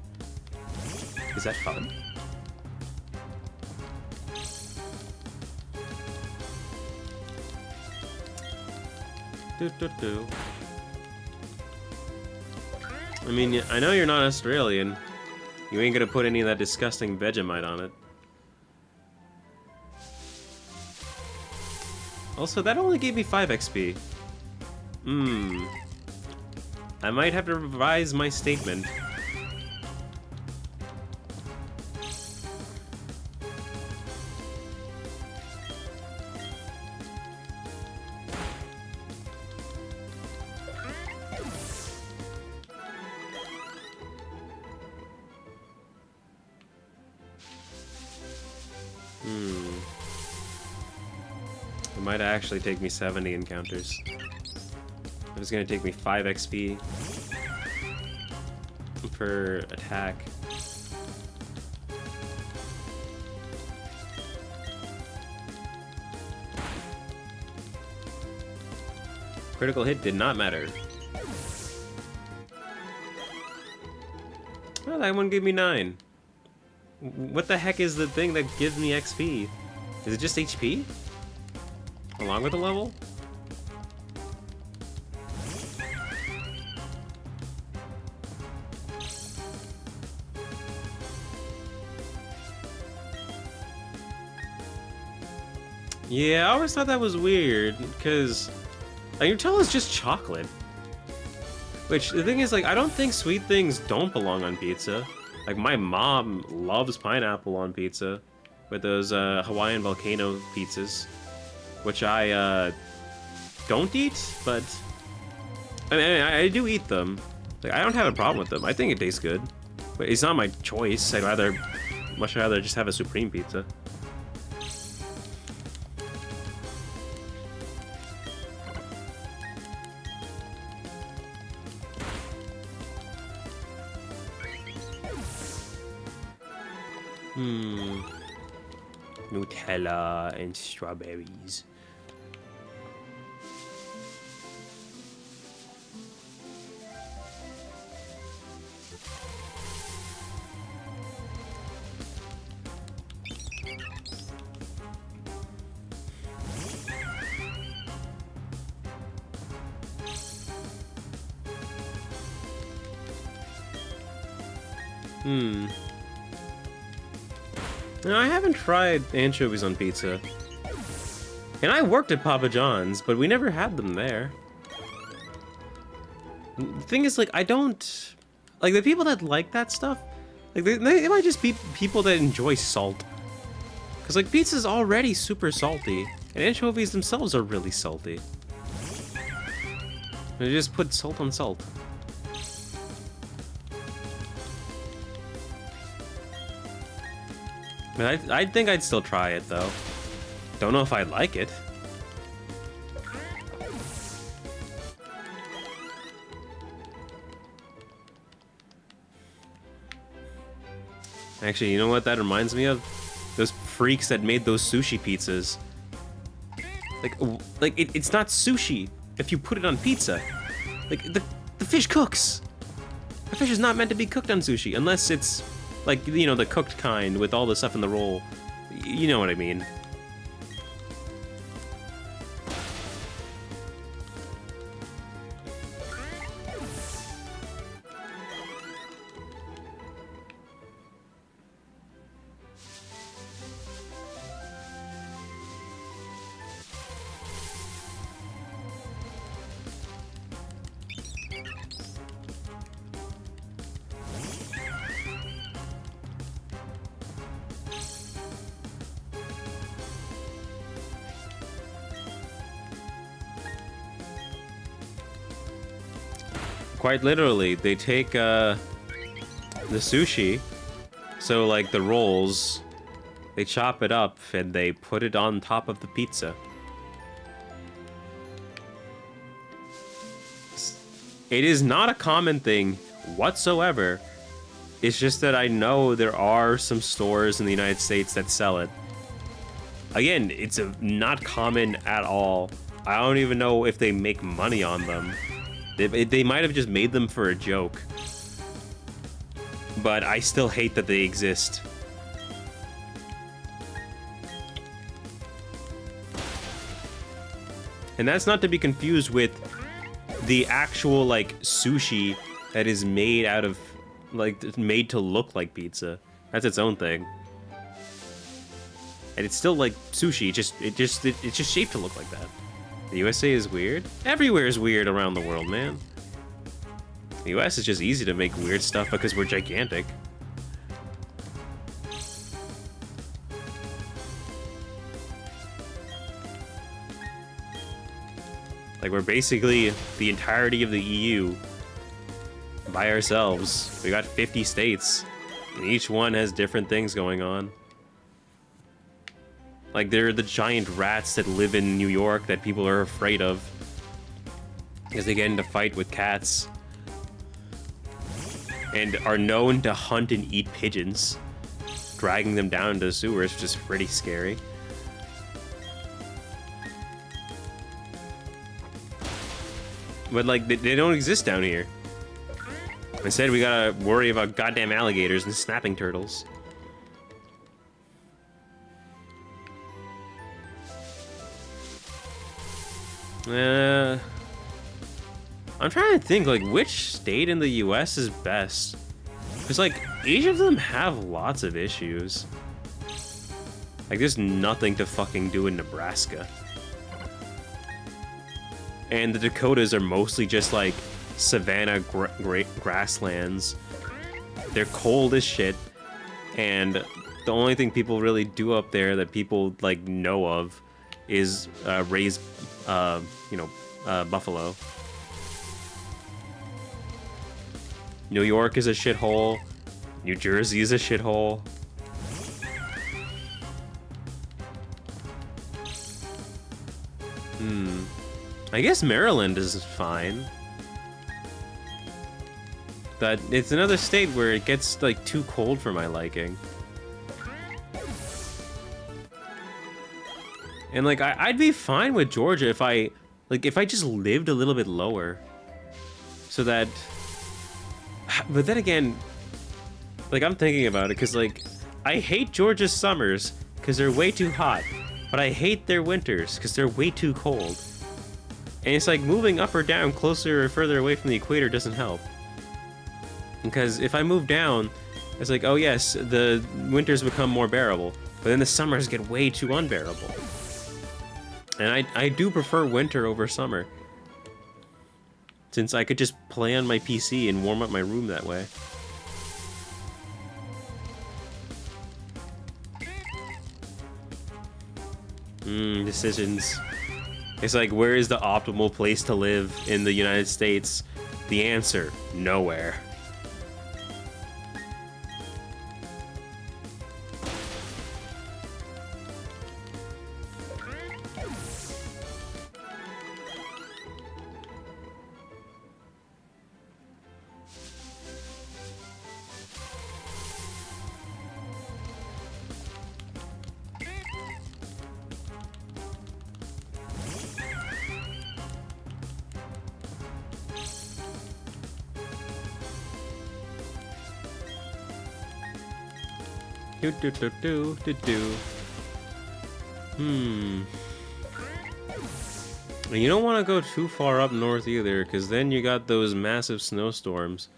Is that fun? I mean, I know you're not Australian. You ain't gonna put any of that disgusting Vegemite on it. Also, that only gave me 5 XP. I might have to revise my statement. It might actually take me 70 encounters. It's gonna take me 5 XP per attack. Critical hit did not matter. Oh, that one gave me 9. What the heck is the thing that gives me XP? Is it just HP? Along with the level? Yeah, I always thought that was weird, because I can tell it's just chocolate. Which, the thing is, like, I don't think sweet things don't belong on pizza. Like, my mom loves pineapple on pizza with those Hawaiian volcano pizzas, which I don't eat, but I mean, I do eat them. Like, I don't have a problem with them. I think it tastes good, but it's not my choice. I'd much rather just have a supreme pizza. Nutella and strawberries. No, I haven't tried anchovies on pizza. And I worked at Papa John's, but we never had them there. The thing is, like, I don't... Like, the people that like that stuff, like, they might just be people that enjoy salt. Because, like, pizza's already super salty, and anchovies themselves are really salty. They just put salt on salt. I think I'd still try it, though. Don't know if I'd like it. Actually, you know what that reminds me of? Those freaks that made those sushi pizzas. Like it's not sushi if you put it on pizza. Like, the fish cooks. The fish is not meant to be cooked on sushi, unless it's... like, you know, the cooked kind with all the stuff in the roll. You know what I mean. Quite literally, they take the sushi, so like the rolls, they chop it up and they put it on top of the pizza. It is not a common thing whatsoever. It's just that I know there are some stores in the United States that sell it. Again, it's not common at all. I don't even know if they make money on them. They might have just made them for a joke. But I still hate that they exist. And that's not to be confused with the actual, like, sushi that is made out of, like, made to look like pizza. That's its own thing. And it's still like sushi, it's just shaped to look like that. The USA is weird? Everywhere is weird around the world, man. The US is just easy to make weird stuff because we're gigantic. Like, we're basically the entirety of the EU by ourselves. We got 50 states, and each one has different things going on. Like, there are the giant rats that live in New York that people are afraid of because they get into fight with cats and are known to hunt and eat pigeons, dragging them down into the sewers, which is pretty scary. But, like, they don't exist down here. Instead, we gotta worry about goddamn alligators and snapping turtles. I'm trying to think, like, which state in the US is best? Because, like, each of them have lots of issues. Like, there's nothing to fucking do in Nebraska. And the Dakotas are mostly just, like, savanna grasslands. They're cold as shit. And the only thing people really do up there that people, like, know of is raise, buffalo. New York is a shithole. New Jersey is a shithole. I guess Maryland is fine. But it's another state where it gets, like, too cold for my liking. And, like, I'd be fine with Georgia if I just lived a little bit lower. So that... But then again, like, I'm thinking about it, because, like, I hate Georgia's summers, because they're way too hot. But I hate their winters, because they're way too cold. And it's like, moving up or down, closer or further away from the equator doesn't help. Because if I move down, it's like, oh yes, the winters become more bearable. But then the summers get way too unbearable. And I do prefer winter over summer. Since I could just play on my PC and warm up my room that way. Decisions. It's like, where is the optimal place to live in the United States? The answer, nowhere. And you don't want to go too far up north either, because then you got those massive snowstorms.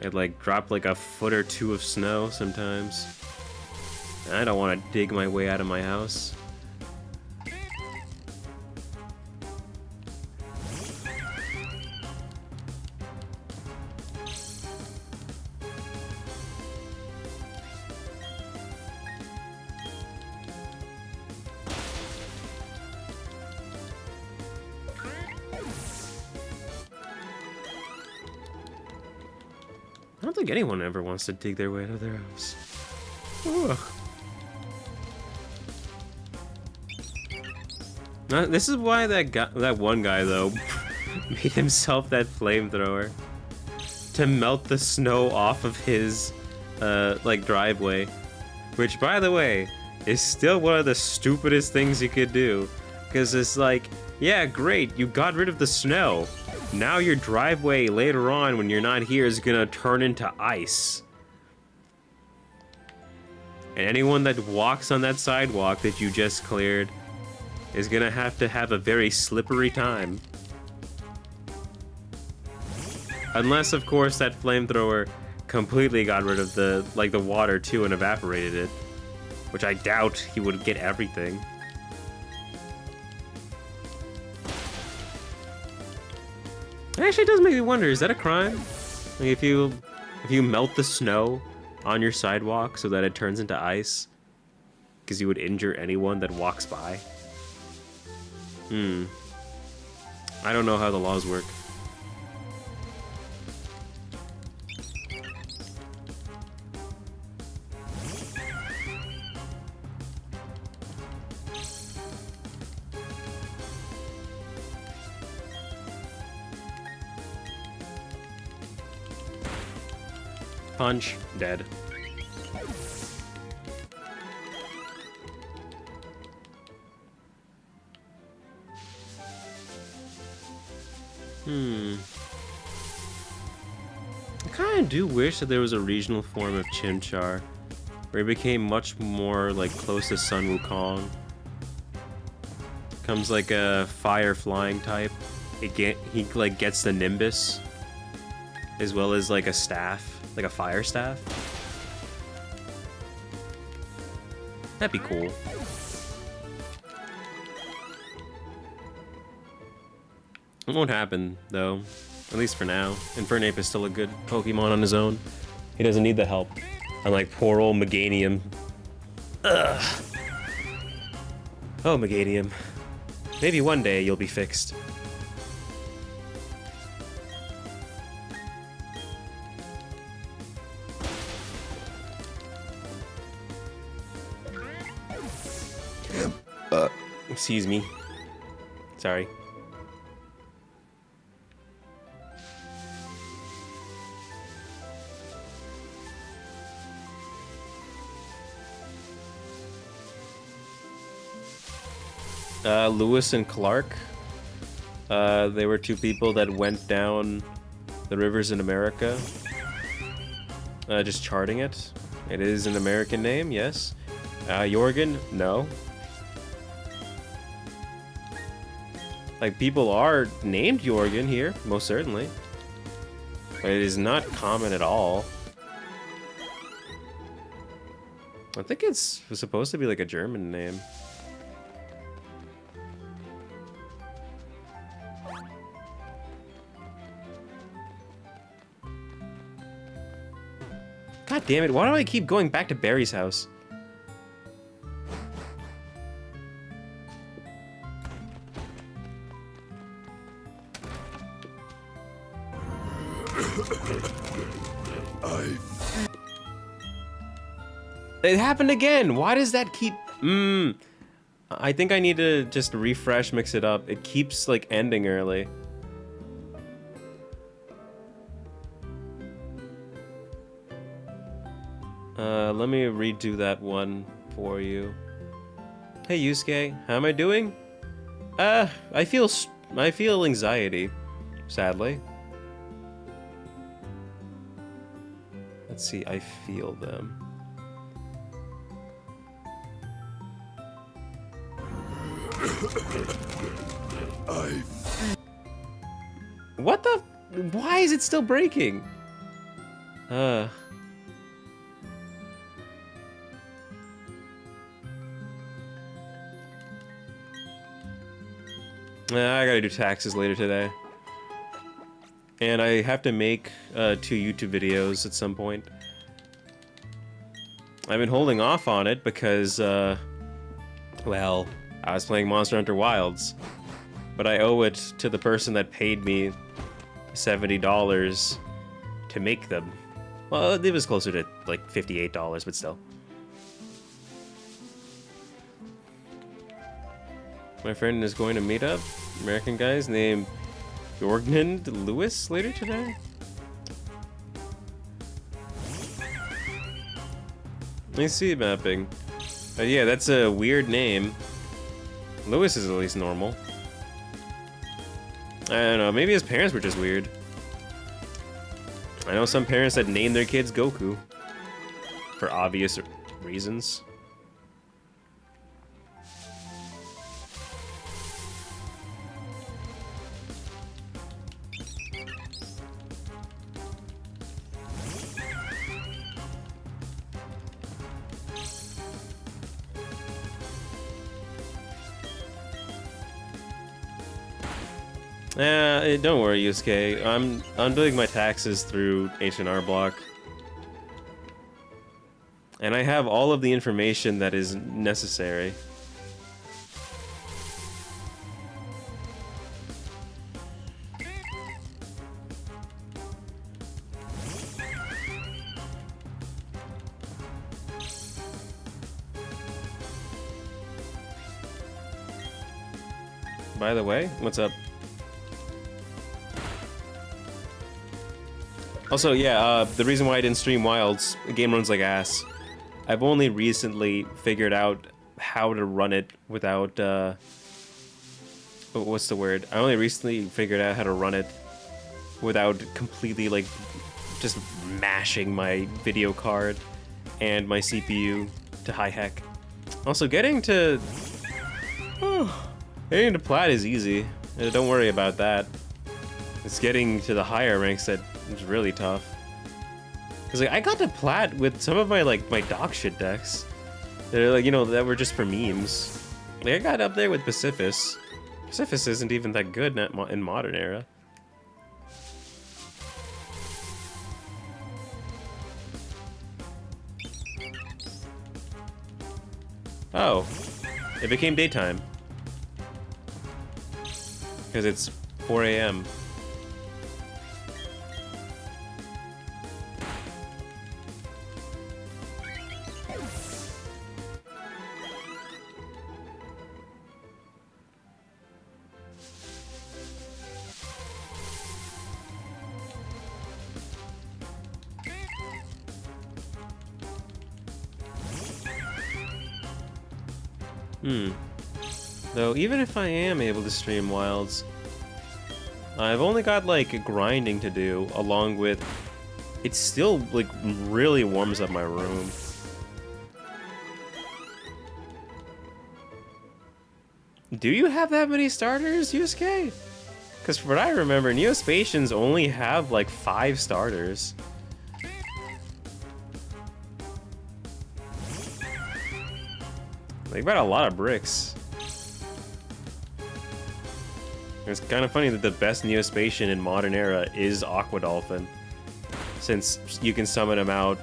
It, like, drop like a foot or two of snow sometimes. I don't want to dig my way out of my house. I don't think anyone ever wants to dig their way out of their house. Ugh. This is why that one guy, though, made himself that flamethrower. To melt the snow off of his, like, driveway. Which, by the way, is still one of the stupidest things you could do. Because it's like, yeah, great, you got rid of the snow. Now your driveway later on when you're not here is gonna turn into ice. And anyone that walks on that sidewalk that you just cleared is gonna have to have a very slippery time. Unless, of course, that flamethrower completely got rid of the water too and evaporated it. Which I doubt he would get everything. It actually does make me wonder, is that a crime? Like if you melt the snow on your sidewalk so that it turns into ice, because you would injure anyone that walks by? I don't know how the laws work. Punch, dead. I kinda do wish that there was a regional form of Chimchar, where he became much more like close to Sun Wukong. Comes like a fire flying type. He like gets the Nimbus, as well as like a staff, like a fire staff. That'd be cool. It won't happen, though. At least for now. Infernape is still a good Pokemon on his own. He doesn't need the help. Unlike poor old Meganium. Ugh. Oh, Meganium. Maybe one day you'll be fixed. Excuse me. Sorry. Lewis and Clark. They were two people that went down the rivers in America. Just charting it. It is an American name, yes. Jorgen, no. Like, people are named Jorgen here, most certainly. But it is not common at all. I think it's supposed to be like a German name. God damn it, why do I keep going back to Barry's house? It happened again! Why does that keep... I think I need to just refresh, mix it up. It keeps, like, ending early. Let me redo that one for you. Hey, Yusuke, how am I doing? I feel anxiety, sadly. Let's see, I feel them. What the? Why is it still breaking? I gotta do taxes later today. And I have to make 2 YouTube videos at some point. I've been holding off on it because, well, I was playing Monster Hunter Wilds. But I owe it to the person that paid me $70 to make them. Well, it was closer to like $58, but still. My friend is going to meet up American guys named Jorgen Lewis later today. I see mapping. But yeah, that's a weird name. Lewis is at least normal. I don't know, maybe his parents were just weird. I know some parents that name their kids Goku. For obvious reasons. Don't worry, Yusuke. I'm doing my taxes through H&R Block. And I have all of the information that is necessary. By the way, what's up? Also, yeah, the reason why I didn't stream Wilds, the game runs like ass. I've only recently figured out how to run it without, what's the word? I only recently figured out how to run it without completely, like, just mashing my video card and my CPU to high heck. Also, getting to plat is easy. Don't worry about that. It's getting to the higher ranks that is really tough. Cause like I got to plat with some of my my dog shit decks. They're like, you know, that were just for memes. Like I got up there with Pacifist. Pacifist isn't even that good in modern era. Oh, it became daytime. Because it's 4 a.m. Though, even if I am able to stream Wilds, I've only got, like, grinding to do, along with... It still, like, really warms up my room. Do you have that many starters, Yusuke? Because from what I remember, Neospatians only have, like, 5 starters. They've got a lot of bricks. It's kind of funny that the best Neospatian in modern era is Aqua Dolphin, since you can summon him out,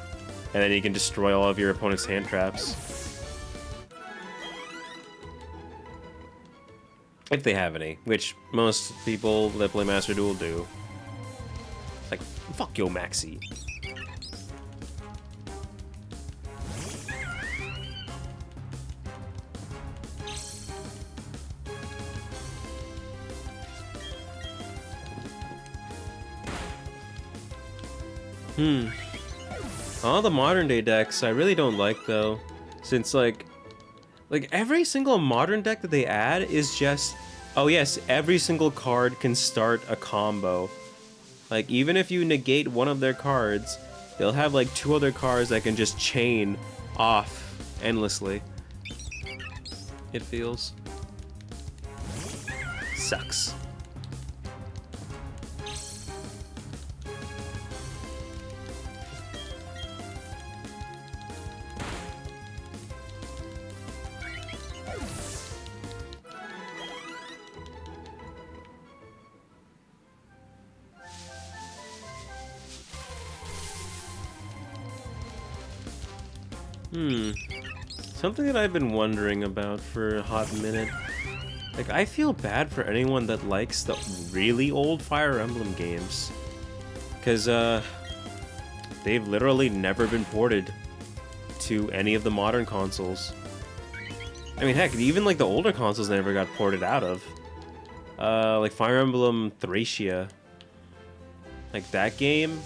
and then you can destroy all of your opponent's hand traps. If they have any, which most people that play Master Duel do. Like, fuck yo, Maxi. All the modern day decks I really don't like though, since like every single modern deck that they add is just, oh yes, every single card can start a combo. Like even if you negate one of their cards, they'll have like 2 other cards that can just chain off endlessly. It feels. Sucks. Something that I've been wondering about for a hot minute. Like, I feel bad for anyone that likes the really old Fire Emblem games. Because, they've literally never been ported to any of the modern consoles. I mean, heck, even, like, the older consoles never got ported out of. Like, Fire Emblem Thracia. Like, that game...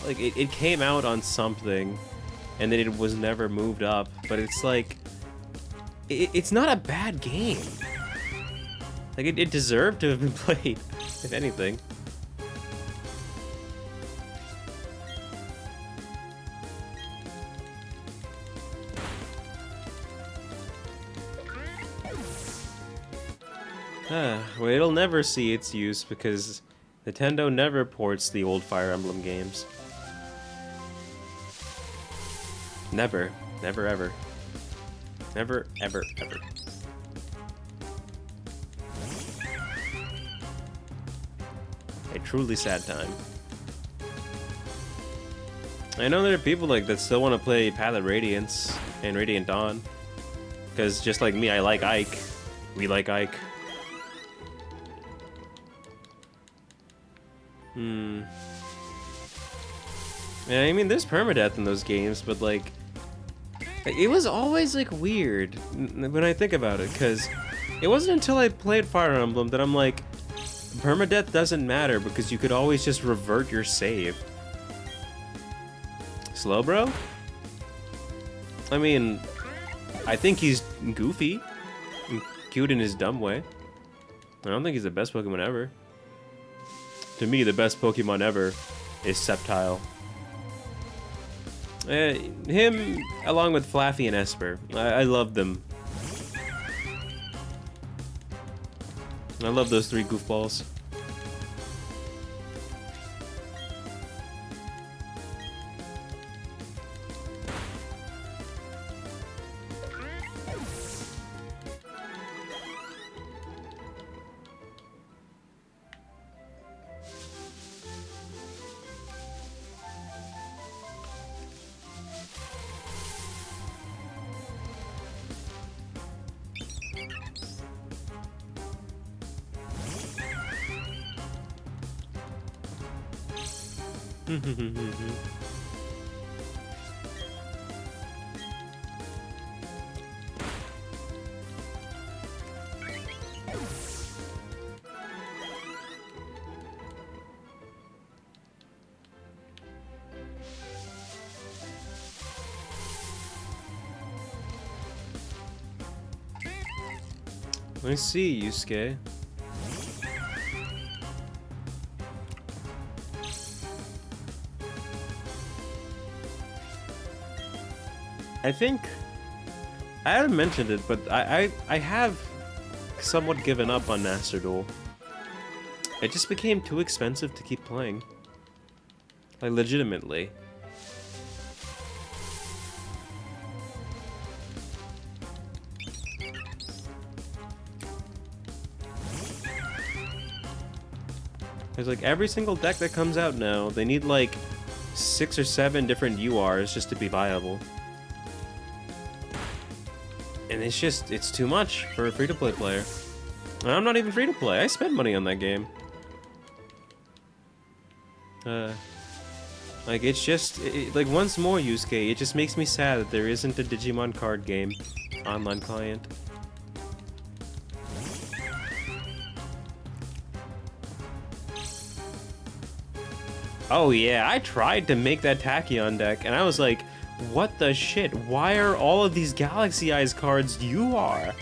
Like, it came out on something... and then it was never moved up. But it's like, it's not a bad game. Like, it deserved to have been played, if anything. Well, it'll never see its use because Nintendo never ports the old Fire Emblem games. Never. Never, ever. Never, ever, ever. A truly sad time. I know there are people like that still want to play Path of Radiance and Radiant Dawn. Because just like me, I like Ike. We like Ike. Yeah, I mean, there's permadeath in those games, but like, it was always like weird when I think about it, because it wasn't until I played Fire Emblem that I'm like, permadeath doesn't matter because you could always just revert your save. Slow bro? I mean, I think he's goofy and cute in his dumb way. I don't think he's the best Pokemon ever. To me, the best Pokemon ever is Sceptile. Him, along with Flaffy and Esper. I love them. I love those three goofballs. I see, Yusuke. I think I haven't mentioned it, but I have somewhat given up on Master Duel. It just became too expensive to keep playing. Like, legitimately. There's like every single deck that comes out now, they need like 6 or 7 different URs just to be viable. And it's too much for a free-to-play player. And I'm not even free-to-play, I spend money on that game. Like, it's just, like, once more, Yusuke, it just makes me sad that there isn't a Digimon card game online client. Oh yeah, I tried to make that Tachyon deck, and I was like, what the shit? Why are all of these Galaxy Eyes cards UR?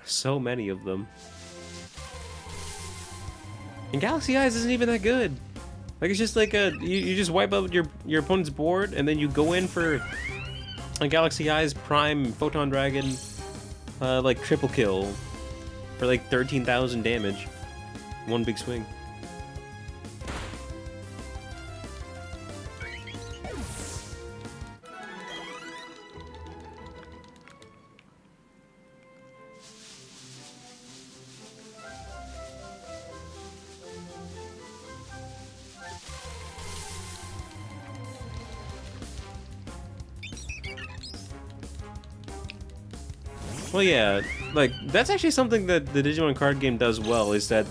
So many of them. And Galaxy Eyes isn't even that good. Like, it's just like you just wipe out your opponent's board, and then you go in for a Galaxy Eyes Prime Photon Dragon, like triple kill for like 13,000 damage. One big swing. Well, yeah, like, that's actually something that the Digimon card game does well, is that,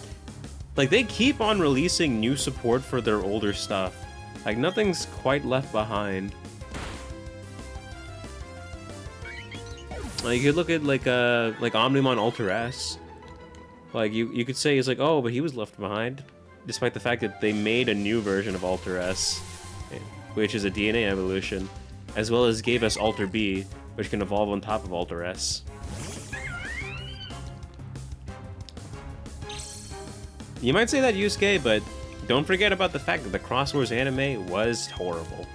like, they keep on releasing new support for their older stuff. Like, nothing's quite left behind. Like, you could look at, like Omnimon Ultra S. Like, you could say, it's like, oh, but he was left behind. despite the fact that they made a new version of Alter S, which is a DNA evolution, as well as gave us Alter B, which can evolve on top of Alter S. You might say that Yusuke, but don't forget about the fact that the Cross Wars anime was horrible.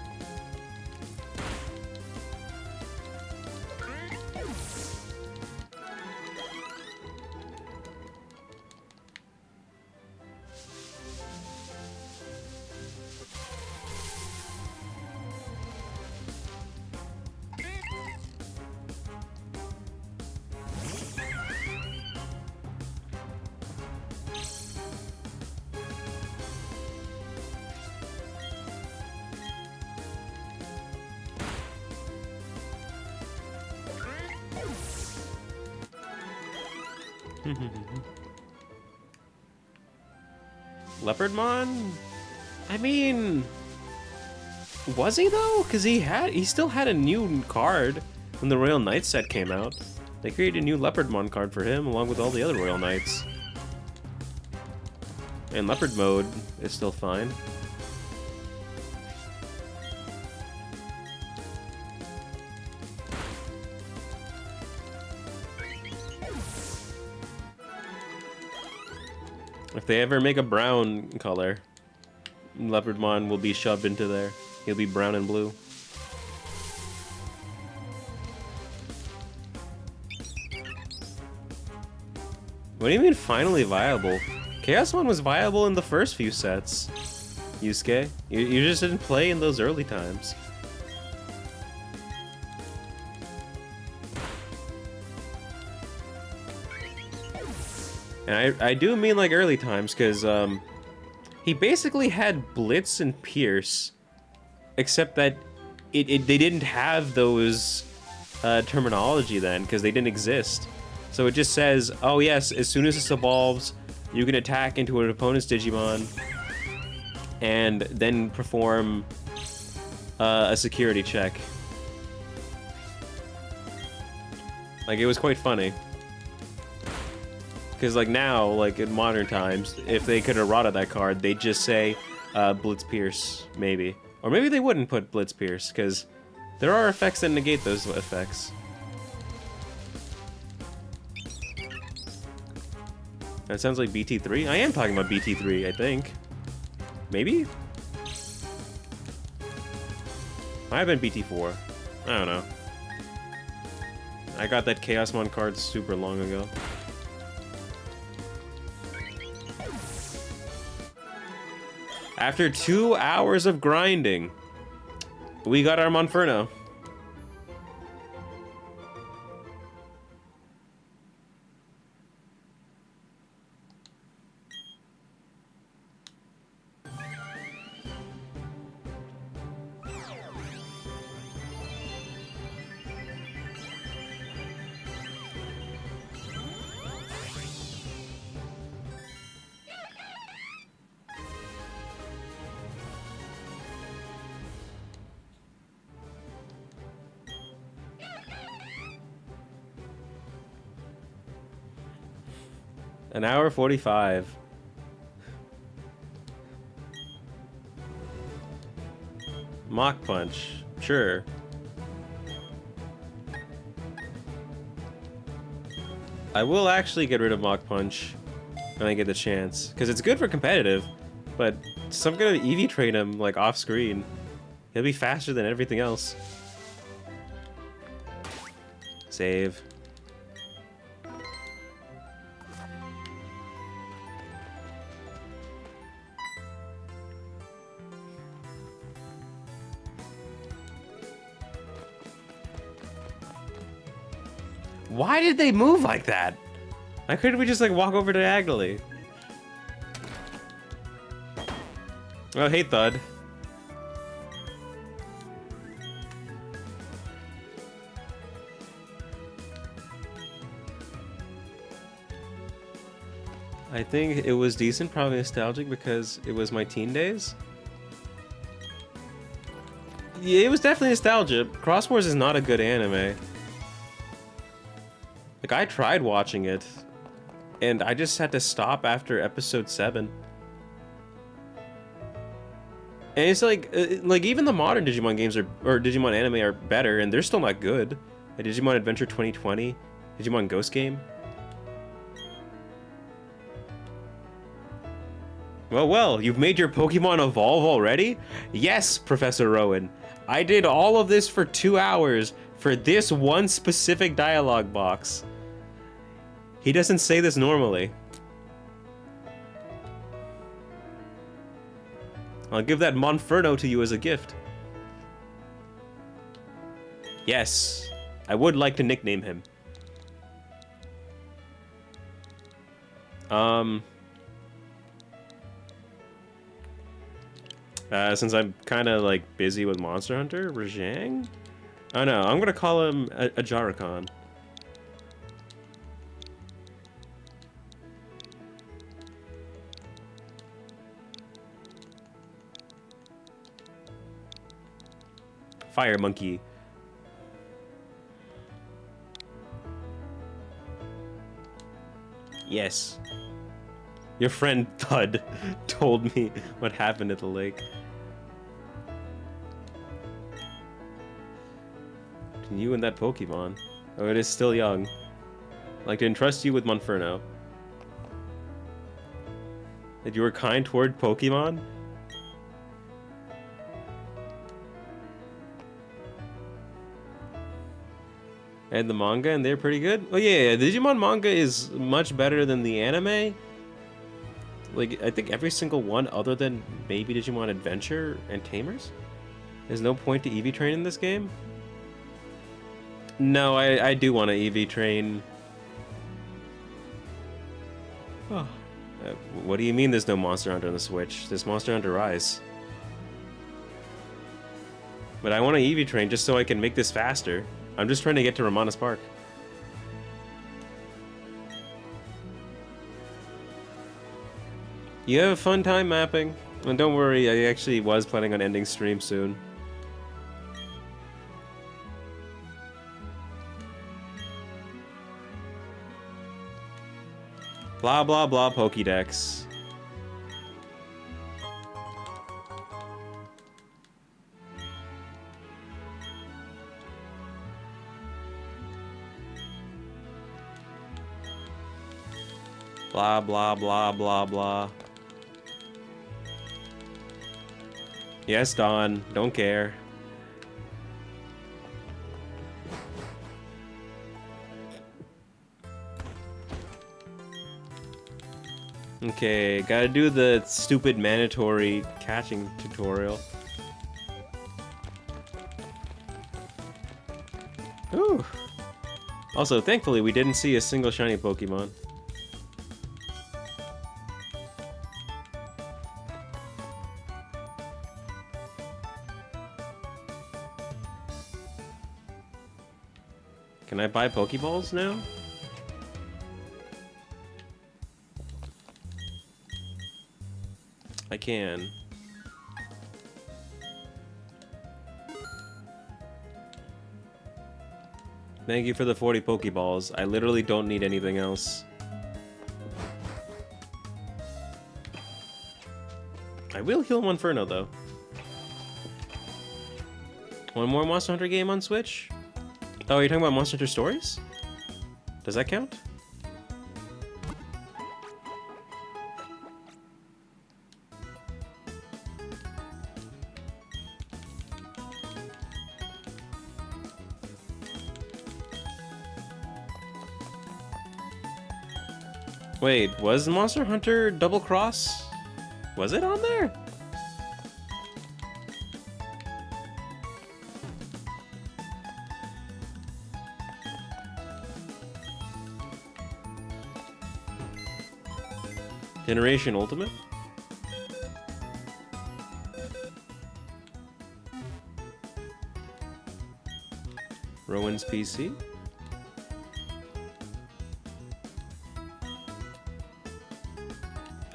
Leopardmon? I mean, was he though? Because he still had a new card when the Royal Knight set came out. They created a new Leopardmon card for him along with all the other Royal Knights. And Leopard mode is still fine. If they ever make a brown color, Leopardmon will be shoved into there. He'll be brown and blue. What do you mean finally viable? Chaosmon was viable in the first few sets, Yusuke. You just didn't play in those early times. And I do mean like early times, because he basically had Blitz and Pierce, except that they didn't have those terminology then, because they didn't exist. So it just says, oh yes, as soon as this evolves, you can attack into an opponent's Digimon, and then perform a security check. Like, it was quite funny. Because, like, now, like, in modern times, if they could errata that card, they'd just say, Blitz Pierce, maybe. Or maybe they wouldn't put Blitz Pierce, because there are effects that negate those effects. That sounds like BT3? I am talking about BT3, I think. Maybe? Might have been BT4. I don't know. I got that Chaosmon card super long ago. After 2 hours of grinding, we got our Monferno. An hour 45. Mach Punch, sure. I will actually get rid of Mach Punch when I get the chance, because it's good for competitive, but some gonna EV train him like off screen. He'll be faster than everything else. Save. Why did they move like that? Why couldn't we just like walk over diagonally? Oh, hey, Thud. I think it was decent, probably nostalgic because it was my teen days. Yeah, it was definitely nostalgia. Cross Wars is not a good anime. Like, I tried watching it, and I just had to stop after episode 7. And it's like even the modern Digimon games or Digimon anime are better, and they're still not good. Like Digimon Adventure 2020, Digimon Ghost Game. Well, you've made your Pokemon evolve already? Yes, Professor Rowan. I did all of this for 2 hours for this one specific dialogue box. He doesn't say this normally. I'll give that Monferno to you as a gift. Yes, I would like to nickname him. Since I'm kind of like busy with Monster Hunter, Rajang? Oh no, I'm gonna call him a Jarikon. Fire Monkey. Yes. Your friend Thud told me what happened at the lake. You and that Pokemon. Oh, it is still young. I'd like to entrust you with Monferno. That you were kind toward Pokemon? And the manga, and they're pretty good? Oh yeah, Digimon manga is much better than the anime. Like, I think every single one other than maybe Digimon Adventure and Tamers? There's no point to EV train in this game? No, I do want to EV train. Oh. What do you mean there's no Monster Hunter on the Switch? There's Monster Hunter Rise. But I want to EV train just so I can make this faster. I'm just trying to get to Romanus Park. You have a fun time mapping. And don't worry, I actually was planning on ending stream soon. Blah blah blah pokedex. Blah blah blah blah blah. Yes, Dawn, don't care. Okay, gotta do the stupid mandatory catching tutorial. Ooh. Also, thankfully, we didn't see a single shiny Pokemon. Can I buy Pokeballs now? I can. Thank you for the 40 Pokeballs. I literally don't need anything else. I will heal Monferno though. One more Monster Hunter game on Switch? Oh, you're talking about Monster Hunter Stories? Does that count? Wait, was Monster Hunter Double Cross? Was it on there? Generation Ultimate? Rowan's PC?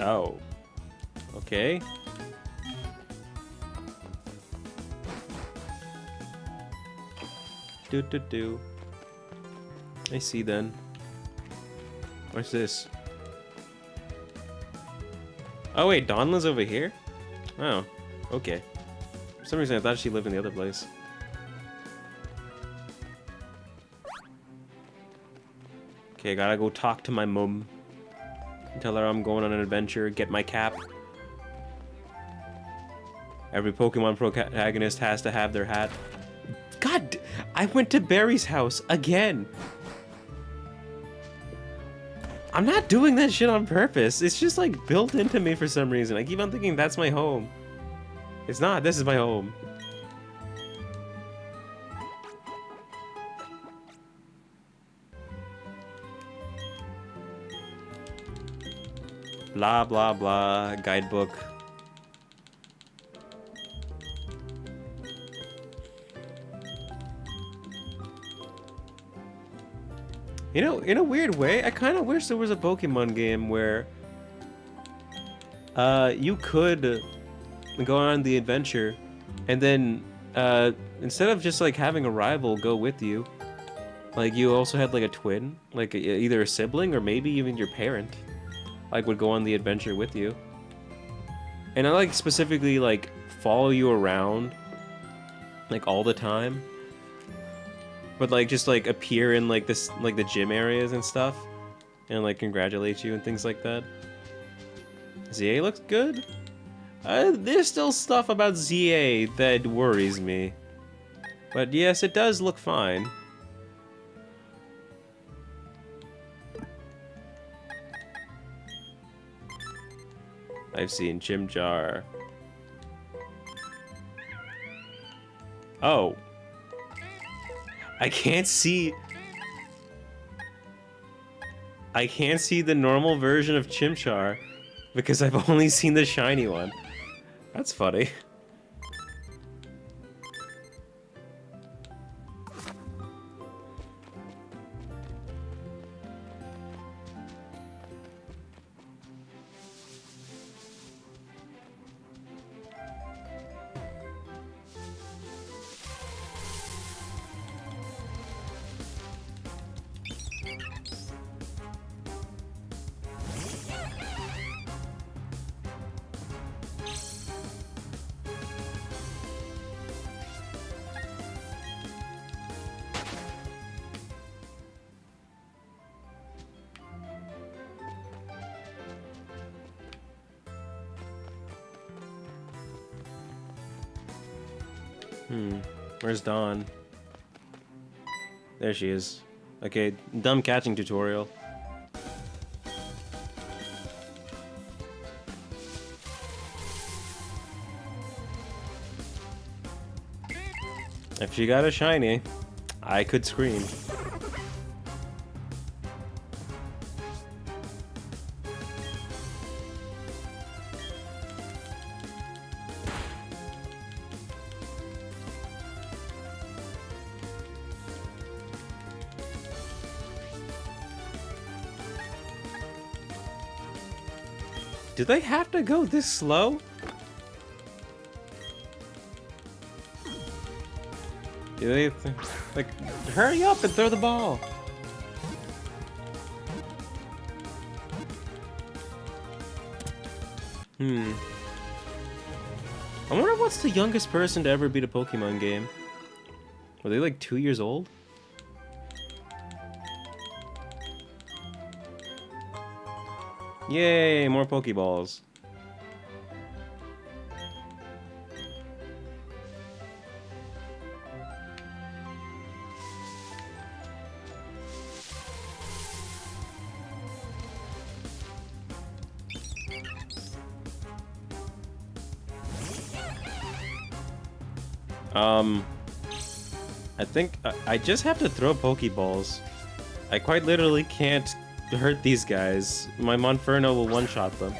Oh. Okay. Do. I see then. What's this? Oh wait, Donla's over here? Oh. Okay. For some reason, I thought she lived in the other place. Okay, gotta go talk to my mum. Tell her I'm going on an adventure, get my cap. Every Pokemon protagonist has to have their hat. God, I went to Barry's house again. I'm not doing that shit on purpose. It's just like built into me for some reason. I keep on thinking that's my home. It's not, this is my home. Blah, blah, blah, guidebook. You know, in a weird way, I kind of wish there was a Pokemon game where you could go on the adventure and then instead of just like having a rival go with you, like you also had like a twin, like either a sibling or maybe even your parent, like would go on the adventure with you. And I like specifically like follow you around like all the time. But like just like appear in like this like the gym areas and stuff and like congratulate you and things like that. ZA looks good. There's still stuff about ZA that worries me. But yes, it does look fine. I've seen Chimchar. Oh. I can't see the normal version of Chimchar because I've only seen the shiny one. That's funny. Where's Dawn? There she is. Okay, dumb catching tutorial. If she got a shiny, I could scream. Do they have to go this slow? Do they, like, hurry up and throw the ball? I wonder what's the youngest person to ever beat a Pokemon game? Were they like 2 years old? Yay, more Pokeballs. I think I just have to throw Pokeballs. I quite literally can't hurt these guys. My Monferno will one-shot them.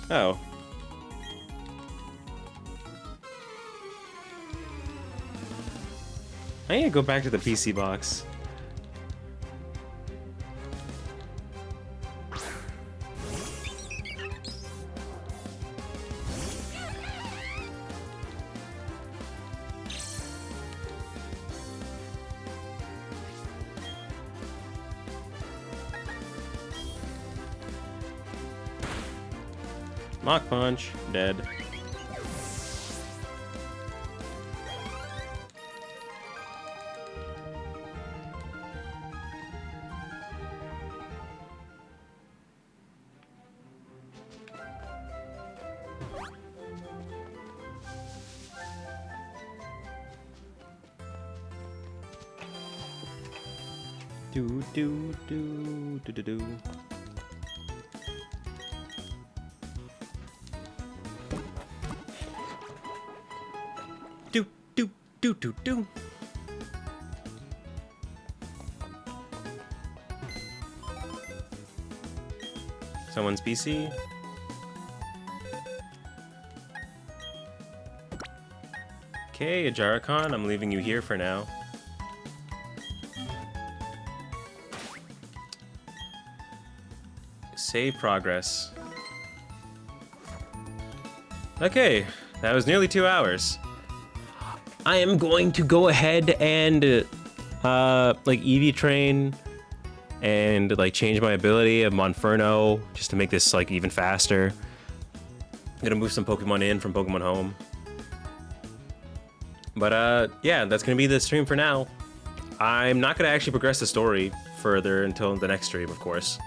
Oh. I need to go back to the PC box. Mach Punch. Dead. Do do do do do do. Do do do do do. Someone's PC. Okay, Ajaricon, I'm leaving you here for now. Save progress. Okay, that was nearly 2 hours. I am going to go ahead and like EV train and like change my ability of Monferno just to make this like even faster. I'm gonna move some Pokemon in from Pokemon Home. But yeah, that's gonna be the stream for now. I'm not gonna actually progress the story further until the next stream, of course.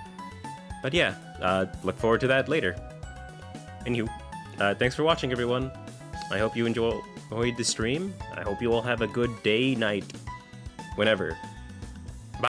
But yeah, look forward to that later. Anywho, thanks for watching, everyone. I hope you enjoyed the stream. I hope you all have a good day, night, whenever.